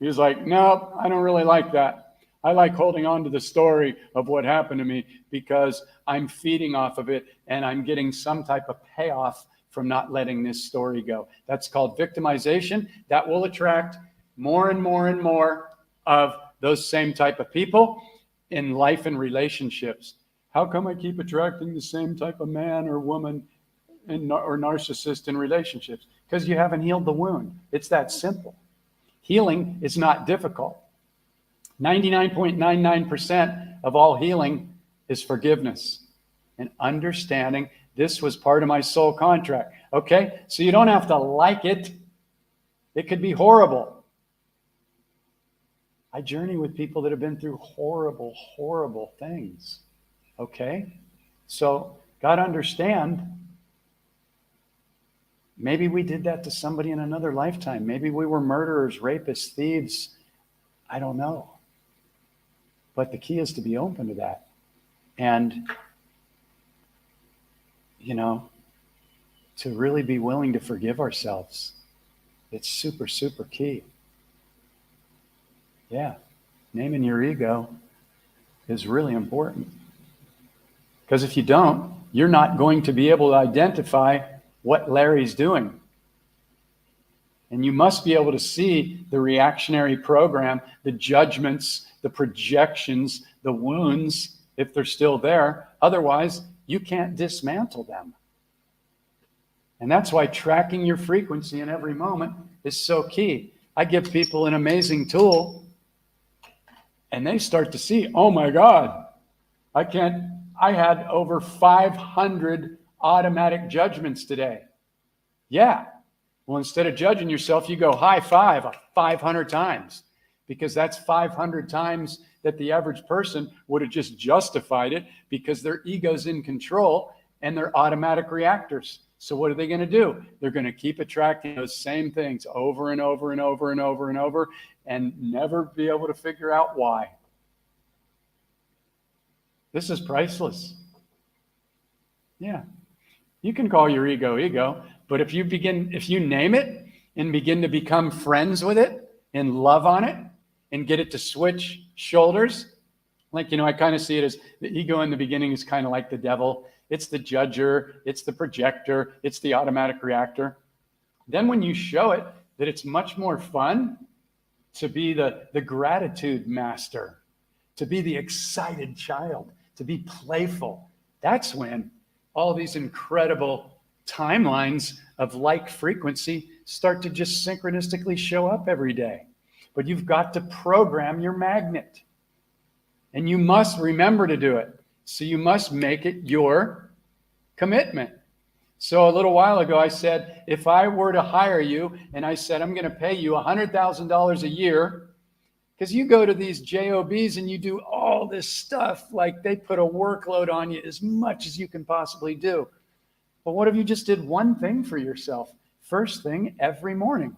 He was like, no, I don't really like that. I like holding on to the story of what happened to me because I'm feeding off of it and I'm getting some type of payoff from not letting this story go. That's called victimization. That will attract more and more and more of those same type of people in life and relationships. How come I keep attracting the same type of man or woman or narcissist in relationships? Because you haven't healed the wound. It's that simple. Healing is not difficult. 99.99% of all healing is forgiveness and understanding this was part of my soul contract. Okay? So you don't have to like it. It could be horrible. I journey with people that have been through horrible, horrible things. Okay? So, got to understand, maybe we did that to somebody in another lifetime. Maybe we were murderers, rapists, thieves. I don't know. But the key is to be open to that. And, you know, to really be willing to forgive ourselves. It's super, super key. Yeah, naming your ego is really important. Because if you don't, you're not going to be able to identify what Larry's doing. And you must be able to see the reactionary program, the judgments, the projections, the wounds, if they're still there. Otherwise, you can't dismantle them. And that's why tracking your frequency in every moment is so key. I give people an amazing tool, and they start to see, oh my God, I had over 500 automatic judgments today. Yeah. Well, instead of judging yourself, you go high five 500 times, because that's 500 times that the average person would have just justified it because their ego's in control and they're automatic reactors. So what are they going to do? They're going to keep attracting those same things over and over and over and over and over and never be able to figure out why. This is priceless. Yeah. You can call your ego, but if you name it and begin to become friends with it and love on it and get it to switch shoulders, like, I kind of see it as the ego in the beginning is kind of like the devil. It's the judger, it's the projector, it's the automatic reactor. Then when you show it that it's much more fun to be the gratitude master, to be the excited child, to be playful, that's when all these incredible timelines of like frequency start to just synchronistically show up every day. But you've got to program your magnet. And you must remember to do it. So you must make it your commitment. So a little while ago, I said, if I were to hire you and I said, I'm going to pay you $100,000 a year, because you go to these JOBs and you do all this stuff, like they put a workload on you as much as you can possibly do. But what if you just did one thing for yourself? First thing every morning.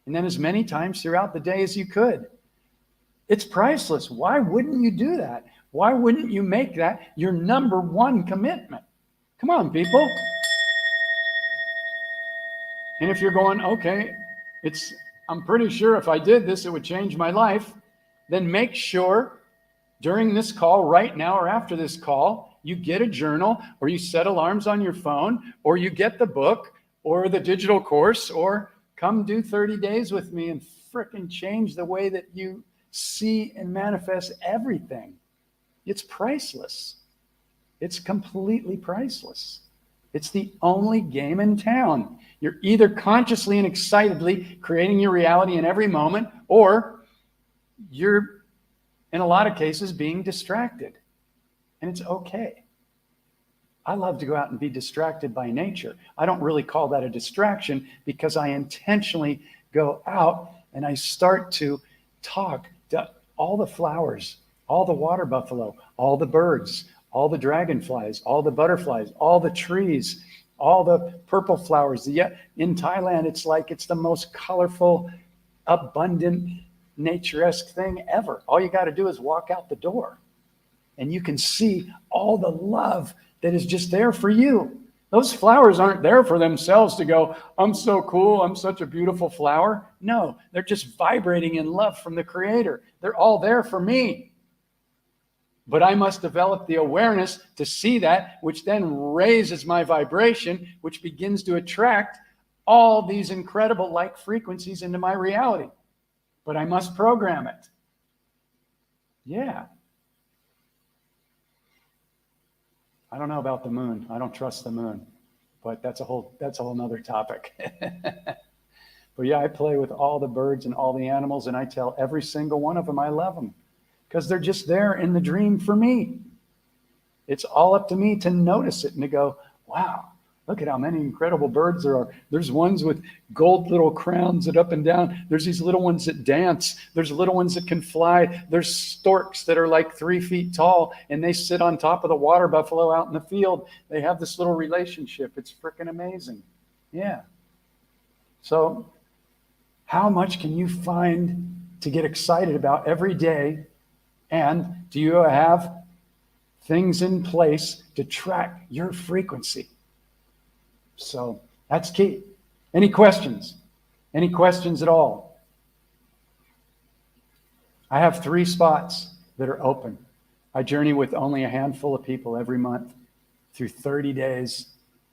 And then as many times throughout the day as you could. It's priceless. Why wouldn't you do that? Why wouldn't you make that your number one commitment? Come on, people. And if you're going, okay, I'm pretty sure if I did this, it would change my life. Then make sure during this call, right now or after this call, you get a journal, or you set alarms on your phone, or you get the book or the digital course, or come do 30 days with me and frickin' change the way that you see and manifest everything. It's priceless. It's completely priceless. It's the only game in town. You're either consciously and excitedly creating your reality in every moment, or you're, in a lot of cases, being distracted. And it's okay. I love to go out and be distracted by nature. I don't really call that a distraction, because I intentionally go out and I start to talk to all the flowers, all the water buffalo, all the birds, all the dragonflies, all the butterflies, all the trees, all the purple flowers. In Thailand, it's the most colorful, abundant, nature-esque thing ever. All you got to do is walk out the door, and you can see all the love that is just there for you. Those flowers aren't there for themselves to go, I'm so cool, I'm such a beautiful flower. No, they're just vibrating in love from the Creator. They're all there for me. But I must develop the awareness to see that, which then raises my vibration, which begins to attract all these incredible like frequencies into my reality. But I must program it. Yeah. I don't know about the moon. I don't trust the moon, but that's a whole nother topic. But yeah, I play with all the birds and all the animals, and I tell every single one of them I love them, because they're just there in the dream for me. It's all up to me to notice it and to go, wow, look at how many incredible birds there are. There's ones with gold little crowns that up and down. There's these little ones that dance. There's little ones that can fly. There's storks that are like 3 feet tall, and they sit on top of the water buffalo out in the field. They have this little relationship. It's freaking amazing. Yeah. So how much can you find to get excited about every day? And do you have things in place to track your frequency? So that's key. Any questions? Any questions at all? I have 3 spots that are open. I journey with only a handful of people every month through 30 days.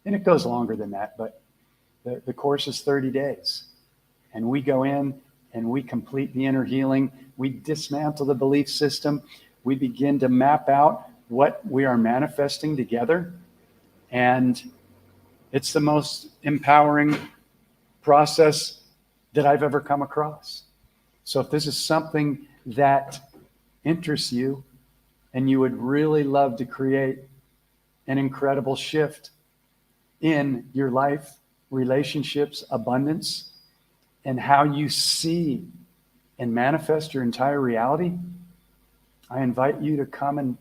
And it goes longer than that, but the course is 30 days. And we go in and we complete the inner healing. We dismantle the belief system. We begin to map out what we are manifesting together. And it's the most empowering process that I've ever come across. So if this is something that interests you and you would really love to create an incredible shift in your life, relationships, abundance, and how you see and manifest your entire reality, I invite you to come and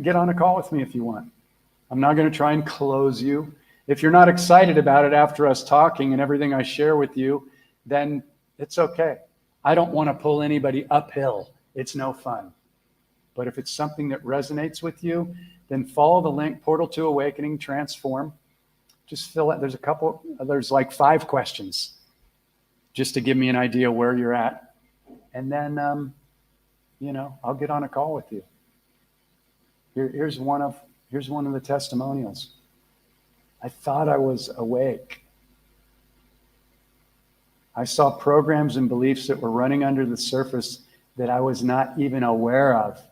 get on a call with me if you want. I'm not going to try and close you. If you're not excited about it after us talking and everything I share with you, then it's okay. I don't want to pull anybody uphill. It's no fun. But if it's something that resonates with you, then follow the link, Portal to Awakening, Transform. Just fill it. There's like 5 questions just to give me an idea where you're at. And then, I'll get on a call with you. Here's one of the testimonials. I thought I was awake. I saw programs and beliefs that were running under the surface that I was not even aware of.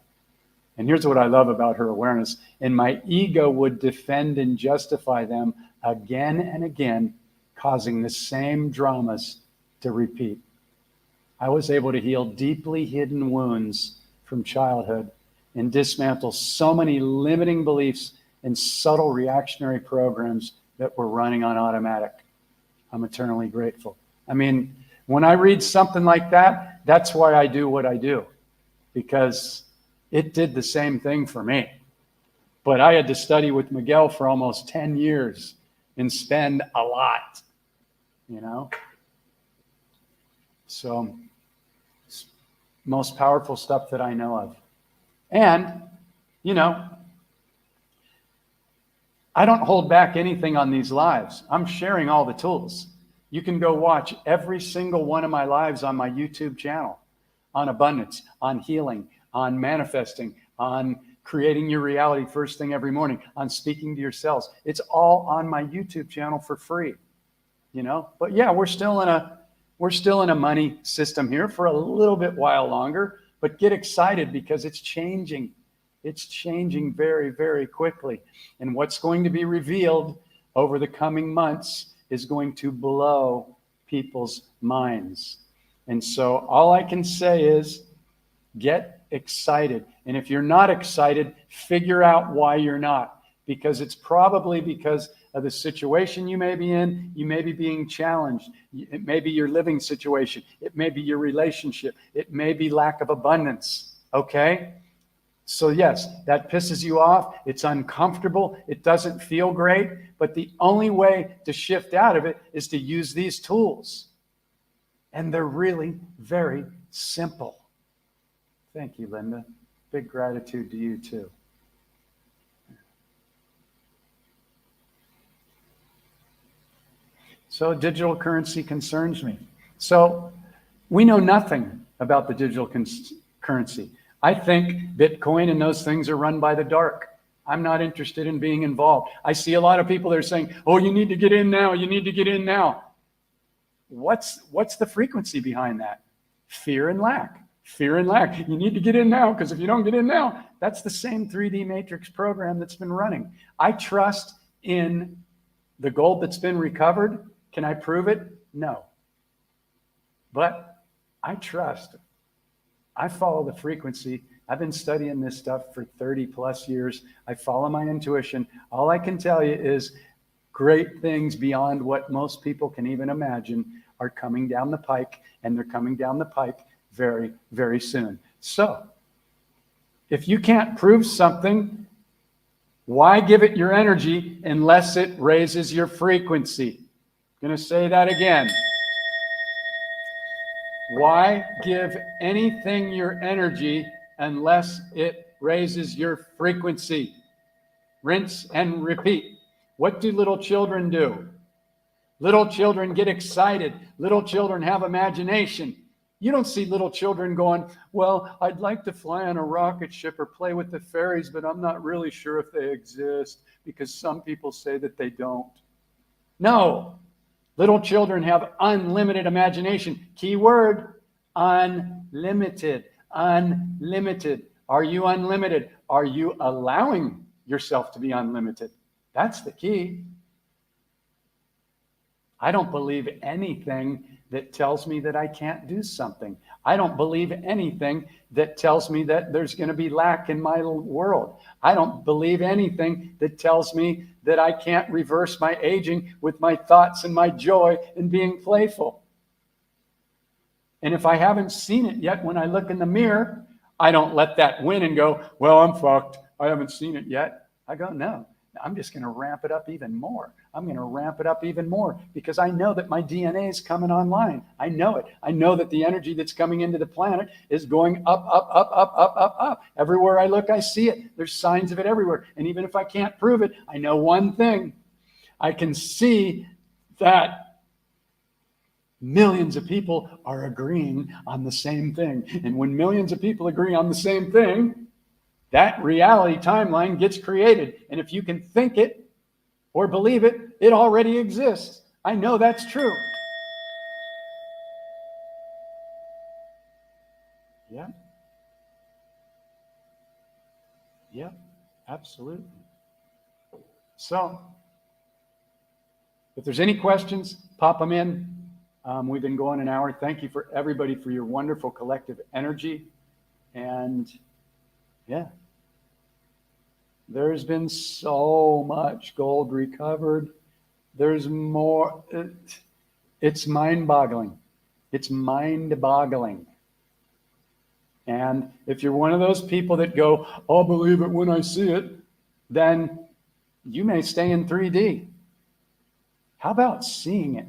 And here's what I love about her awareness. And my ego would defend and justify them again and again, causing the same dramas to repeat. I was able to heal deeply hidden wounds from childhood and dismantle so many limiting beliefs and subtle reactionary programs that were running on automatic. I'm eternally grateful. I mean, when I read something like that, that's why I do what I do, because it did the same thing for me. But I had to study with Miguel for almost 10 years and spend a lot, So, most powerful stuff that I know of. And, I don't hold back anything on these lives. I'm sharing all the tools. You can go watch every single one of my lives on my YouTube channel, on abundance, on healing, on manifesting, on creating your reality first thing every morning, on speaking to yourselves. It's all on my YouTube channel for free, you know? But yeah, we're still in a money system here for a little bit while longer, but get excited because it's changing. It's changing very, very quickly. And what's going to be revealed over the coming months is going to blow people's minds. And so all I can say is get excited. And if you're not excited, figure out why you're not. Because it's probably because of the situation you may be in. You may be being challenged. It may be your living situation. It may be your relationship. It may be lack of abundance. Okay? So yes, that pisses you off. It's uncomfortable. It doesn't feel great. But the only way to shift out of it is to use these tools. And they're really very simple. Thank you, Linda. Big gratitude to you too. So digital currency concerns me. So we know nothing about the digital currency. I think Bitcoin and those things are run by the dark. I'm not interested in being involved. I see a lot of people that are saying, oh, you need to get in now. You need to get in now. What's the frequency behind that? Fear and lack. Fear and lack. You need to get in now because if you don't get in now, that's the same 3D matrix program that's been running. I trust in the gold that's been recovered. Can I prove it? No. But I trust. I follow the frequency. I've been studying this stuff for 30 plus years. I follow my intuition. All I can tell you is great things beyond what most people can even imagine are coming down the pike, and they're coming down the pike very, very soon. So if you can't prove something, why give it your energy unless it raises your frequency? I'm going to say that again. Why give anything your energy unless it raises your frequency? Rinse and repeat. What do little children do? Little children get excited. Little children have imagination. You don't see little children going, well, I'd like to fly on a rocket ship or play with the fairies, but I'm not really sure if they exist because some people say that they don't. No. Little children have unlimited imagination. Key word, unlimited. Unlimited. Are you unlimited? Are you allowing yourself to be unlimited? That's the key. I don't believe anything that tells me that I can't do something. I don't believe anything that tells me that there's going to be lack in my world. I don't believe anything that tells me that I can't reverse my aging with my thoughts and my joy and being playful. And if I haven't seen it yet, when I look in the mirror, I don't let that win and go, well, I'm fucked. I haven't seen it yet. I go, no, I'm just going to ramp it up even more. I'm going to ramp it up even more because I know that my DNA is coming online. I know it. I know that the energy that's coming into the planet is going up, up, up, up, up, up, up. Everywhere I look, I see it. There's signs of it everywhere. And even if I can't prove it, I know one thing. I can see that millions of people are agreeing on the same thing. And when millions of people agree on the same thing, that reality timeline gets created. And if you can think it or believe it, it already exists. I know that's true. Yeah. Yeah, absolutely. So, if there's any questions, pop them in. We've been going an hour. Thank you for everybody for your wonderful collective energy. And yeah. There's been so much gold recovered. There's more. It's mind-boggling. It's mind-boggling. And if you're one of those people that go, I'll believe it when I see it, then you may stay in 3D. How about seeing it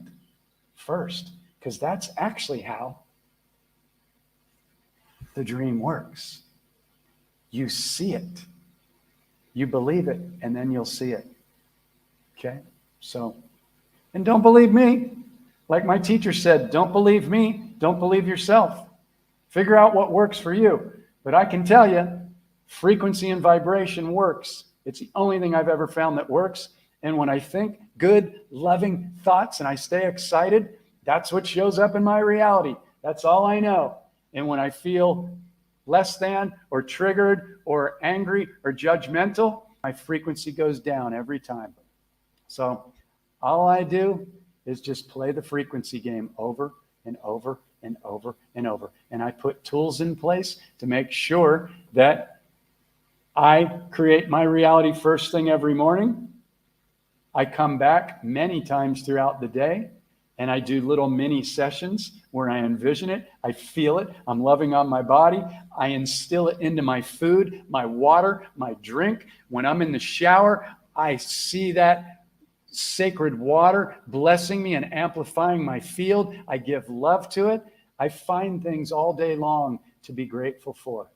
first? Because that's actually how the dream works. You see it. You believe it, and then you'll see it. Okay? So, and don't believe me. Like my teacher said, don't believe me, don't believe yourself. Figure out what works for you. But I can tell you, frequency and vibration works. It's the only thing I've ever found that works. And when I think good, loving thoughts and I stay excited, that's what shows up in my reality. That's all I know. And when I feel less than or triggered or angry or judgmental, my frequency goes down every time. So all I do is just play the frequency game over and over and over and over. And I put tools in place to make sure that I create my reality first thing every morning. I come back many times throughout the day and I do little mini sessions where I envision it. I feel it. I'm loving on my body. I instill it into my food, my water, my drink. When I'm in the shower, I see that sacred water blessing me and amplifying my field. I give love to it. I find things all day long to be grateful for.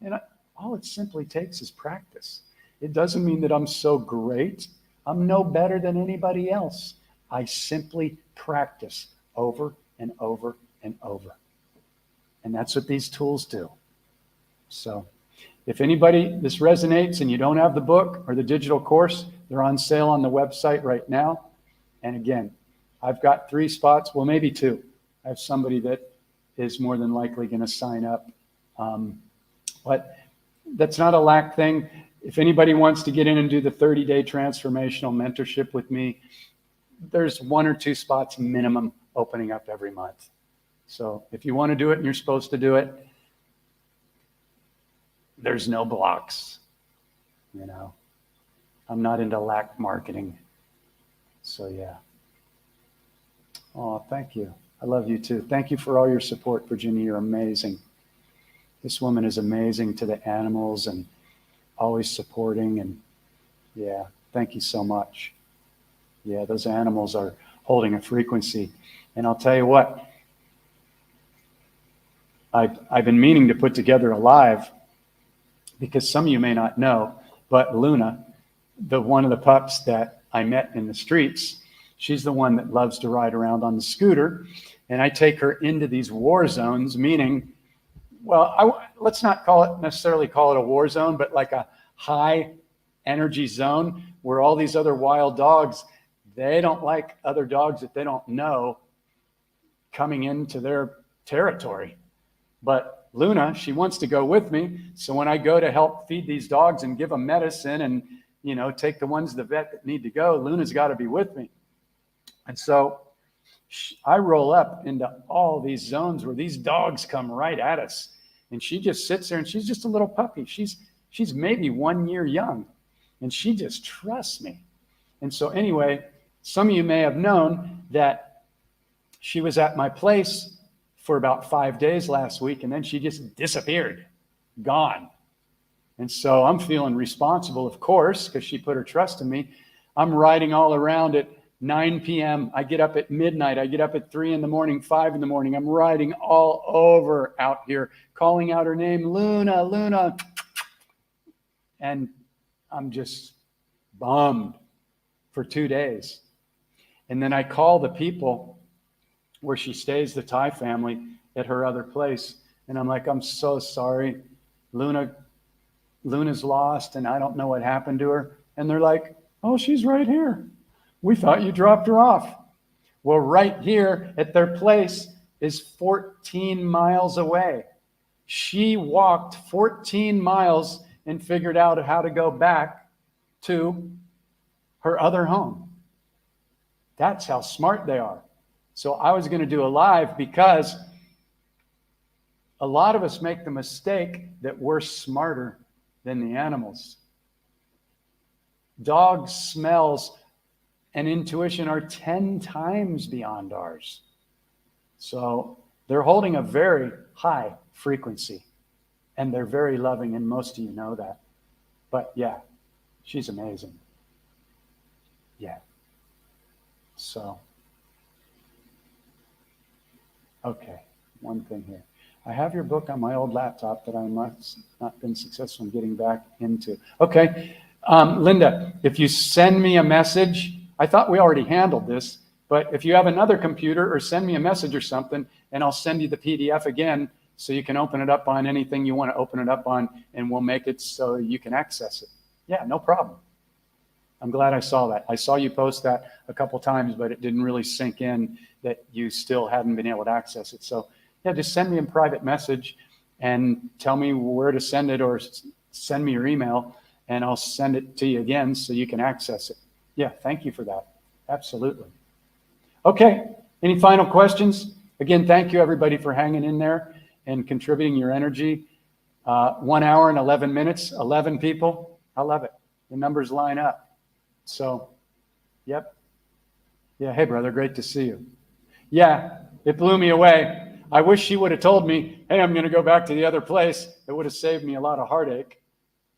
And all it simply takes is practice. It doesn't mean that I'm so great. I'm no better than anybody else. I simply practice over and over and over. And that's what these tools do. So if anybody, this resonates and you don't have the book or the digital course, they're on sale on the website right now. And again, I've got 3 spots, well, maybe 2. I have somebody that is more than likely going to sign up. But that's not a lack thing. If anybody wants to get in and do the 30-day transformational mentorship with me, there's 1 or 2 spots minimum opening up every month. So if you want to do it and you're supposed to do it, there's no blocks. You know, I'm not into lack marketing. So yeah. Oh, thank you. I love you too. Thank you for all your support, Virginia. You're amazing. This woman is amazing to the animals and always supporting. And yeah, thank you so much. Yeah, those animals are holding a frequency. And I'll tell you what, I've been meaning to put together a live because some of you may not know, but Luna, one of the pups that I met in the streets, she's the one that loves to ride around on the scooter. And I take her into these war zones, meaning, well, let's not necessarily call it a war zone, but like a high energy zone where all these other wild dogs, they don't like other dogs that they don't know coming into their territory. But Luna, she wants to go with me. So when I go to help feed these dogs and give them medicine and, you know, take the ones to the vet that need to go, Luna's got to be with me. And so I roll up into all these zones where these dogs come right at us. And she just sits there and she's just a little puppy. She's maybe 1 year young and she just trusts me. And so anyway, some of you may have known that she was at my place for about 5 days last week and then she just disappeared, gone. And so I'm feeling responsible, of course, because she put her trust in me. I'm riding all around at 9 p.m. I get up at midnight. I get up at 3 in the morning, 5 in the morning. I'm riding all over out here, calling out her name, Luna, Luna. And I'm just bummed for 2 days. And then I call the people where she stays, the Thai family, at her other place. And I'm like, I'm so sorry. Luna's lost and I don't know what happened to her. And they're like, oh, she's right here. We thought you dropped her off. Well, right here at their place is 14 miles away. She walked 14 miles and figured out how to go back to her other home. That's how smart they are. So I was going to do a live because a lot of us make the mistake that we're smarter than the animals. Dogs' smells and intuition are 10 times beyond ours. So they're holding a very high frequency and they're very loving, and most of you know that. But yeah, she's amazing. Yeah. So, okay, one thing here. I have your book on my old laptop that I must not been successful in getting back into. Okay, Linda, if you send me a message, I thought we already handled this, But if you have another computer, or send me a message or something, and I'll send you the PDF again so you can open it up on anything you want to open it up on, and we'll make it so you can access it. Yeah, no problem. I'm glad I saw that. I saw you post that a couple times, but it didn't really sink in that you still hadn't been able to access it. So yeah, just send me a private message and tell me where to send it, or send me your email, and I'll send it to you again so you can access it. Yeah, thank you for that. Absolutely. Okay, any final questions? Again, thank you everybody for hanging in there and contributing your energy. 1 hour and 11 minutes, 11 people. I love it. The numbers line up. So, yep. Yeah, hey brother, great to see you. Yeah, it blew me away. I wish she would have told me, hey, I'm going to go back to the other place. It would have saved me a lot of heartache.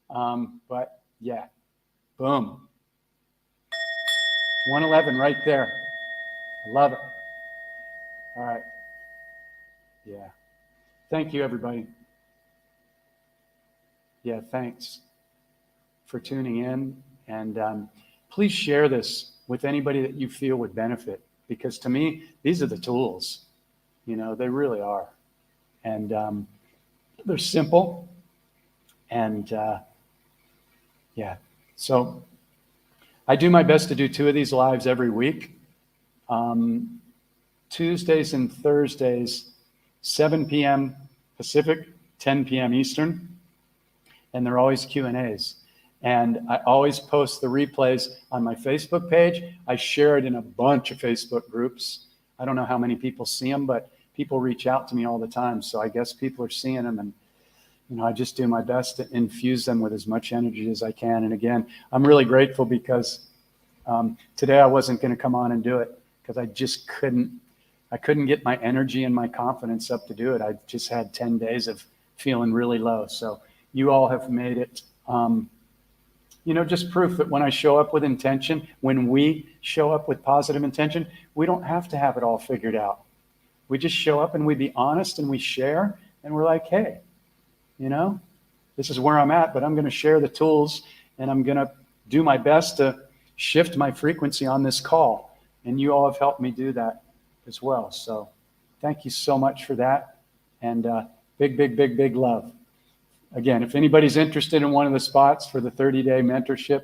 But yeah, boom. 111 right there. I love it. All right. Yeah. Thank you, everybody. Yeah, thanks for tuning in. And please share this with anybody that you feel would benefit, because to me, these are the tools. You know, they really are. And they're simple. And yeah, so I do my best to do 2 of these lives every week. Tuesdays and Thursdays, 7 p.m. Pacific, 10 p.m. Eastern. And they're always Q&As. And I always post the replays on my Facebook page. I share it in a bunch of Facebook groups. I don't know how many people see them, but people reach out to me all the time. So I guess people are seeing them, and you know, I just do my best to infuse them with as much energy as I can. And again, I'm really grateful because today I wasn't going to come on and do it because I just couldn't get my energy and my confidence up to do it. I just had 10 days of feeling really low. So you all have made it, you know, just proof that when I show up with intention, when we show up with positive intention, we don't have to have it all figured out. We just show up and we be honest and we share, and we're like, hey, you know, this is where I'm at, but I'm going to share the tools, and I'm going to do my best to shift my frequency on this call. And you all have helped me do that as well. So thank you so much for that. And big, big, big, big love. Again, if anybody's interested in one of the spots for the 30-day mentorship,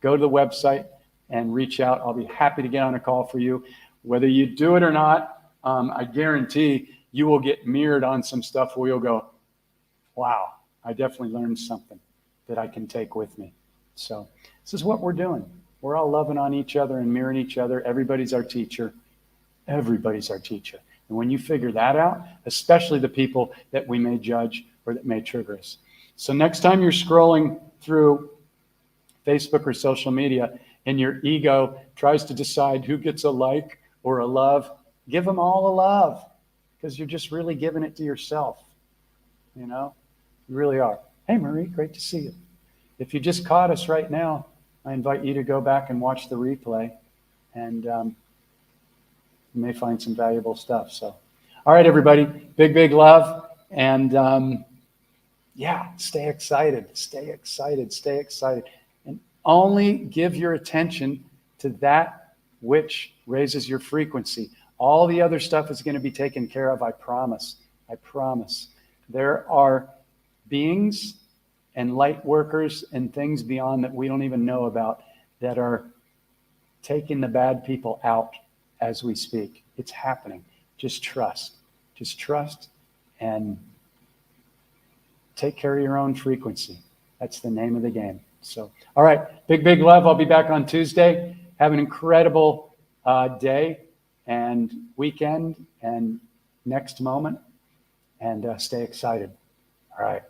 go to the website and reach out. I'll be happy to get on a call for you. Whether you do it or not, I guarantee you will get mirrored on some stuff where you'll go, wow, I definitely learned something that I can take with me. So this is what we're doing. We're all loving on each other and mirroring each other. Everybody's our teacher. Everybody's our teacher. And when you figure that out, especially the people that we may judge or that may trigger us. So next time you're scrolling through Facebook or social media and your ego tries to decide who gets a like or a love, give them all a love, because you're just really giving it to yourself. You know, you really are. Hey, Marie, great to see you. If you just caught us right now, I invite you to go back and watch the replay, and you may find some valuable stuff. So, all right, everybody, big, big love. And yeah, stay excited, stay excited, stay excited. And only give your attention to that which raises your frequency. All the other stuff is going to be taken care of, I promise. I promise. There are beings and light workers and things beyond that we don't even know about that are taking the bad people out as we speak. It's happening. Just trust. Just trust and take care of your own frequency. That's the name of the game. So, all right. Big, big love. I'll be back on Tuesday. Have an incredible day and weekend and next moment. And stay excited. All right.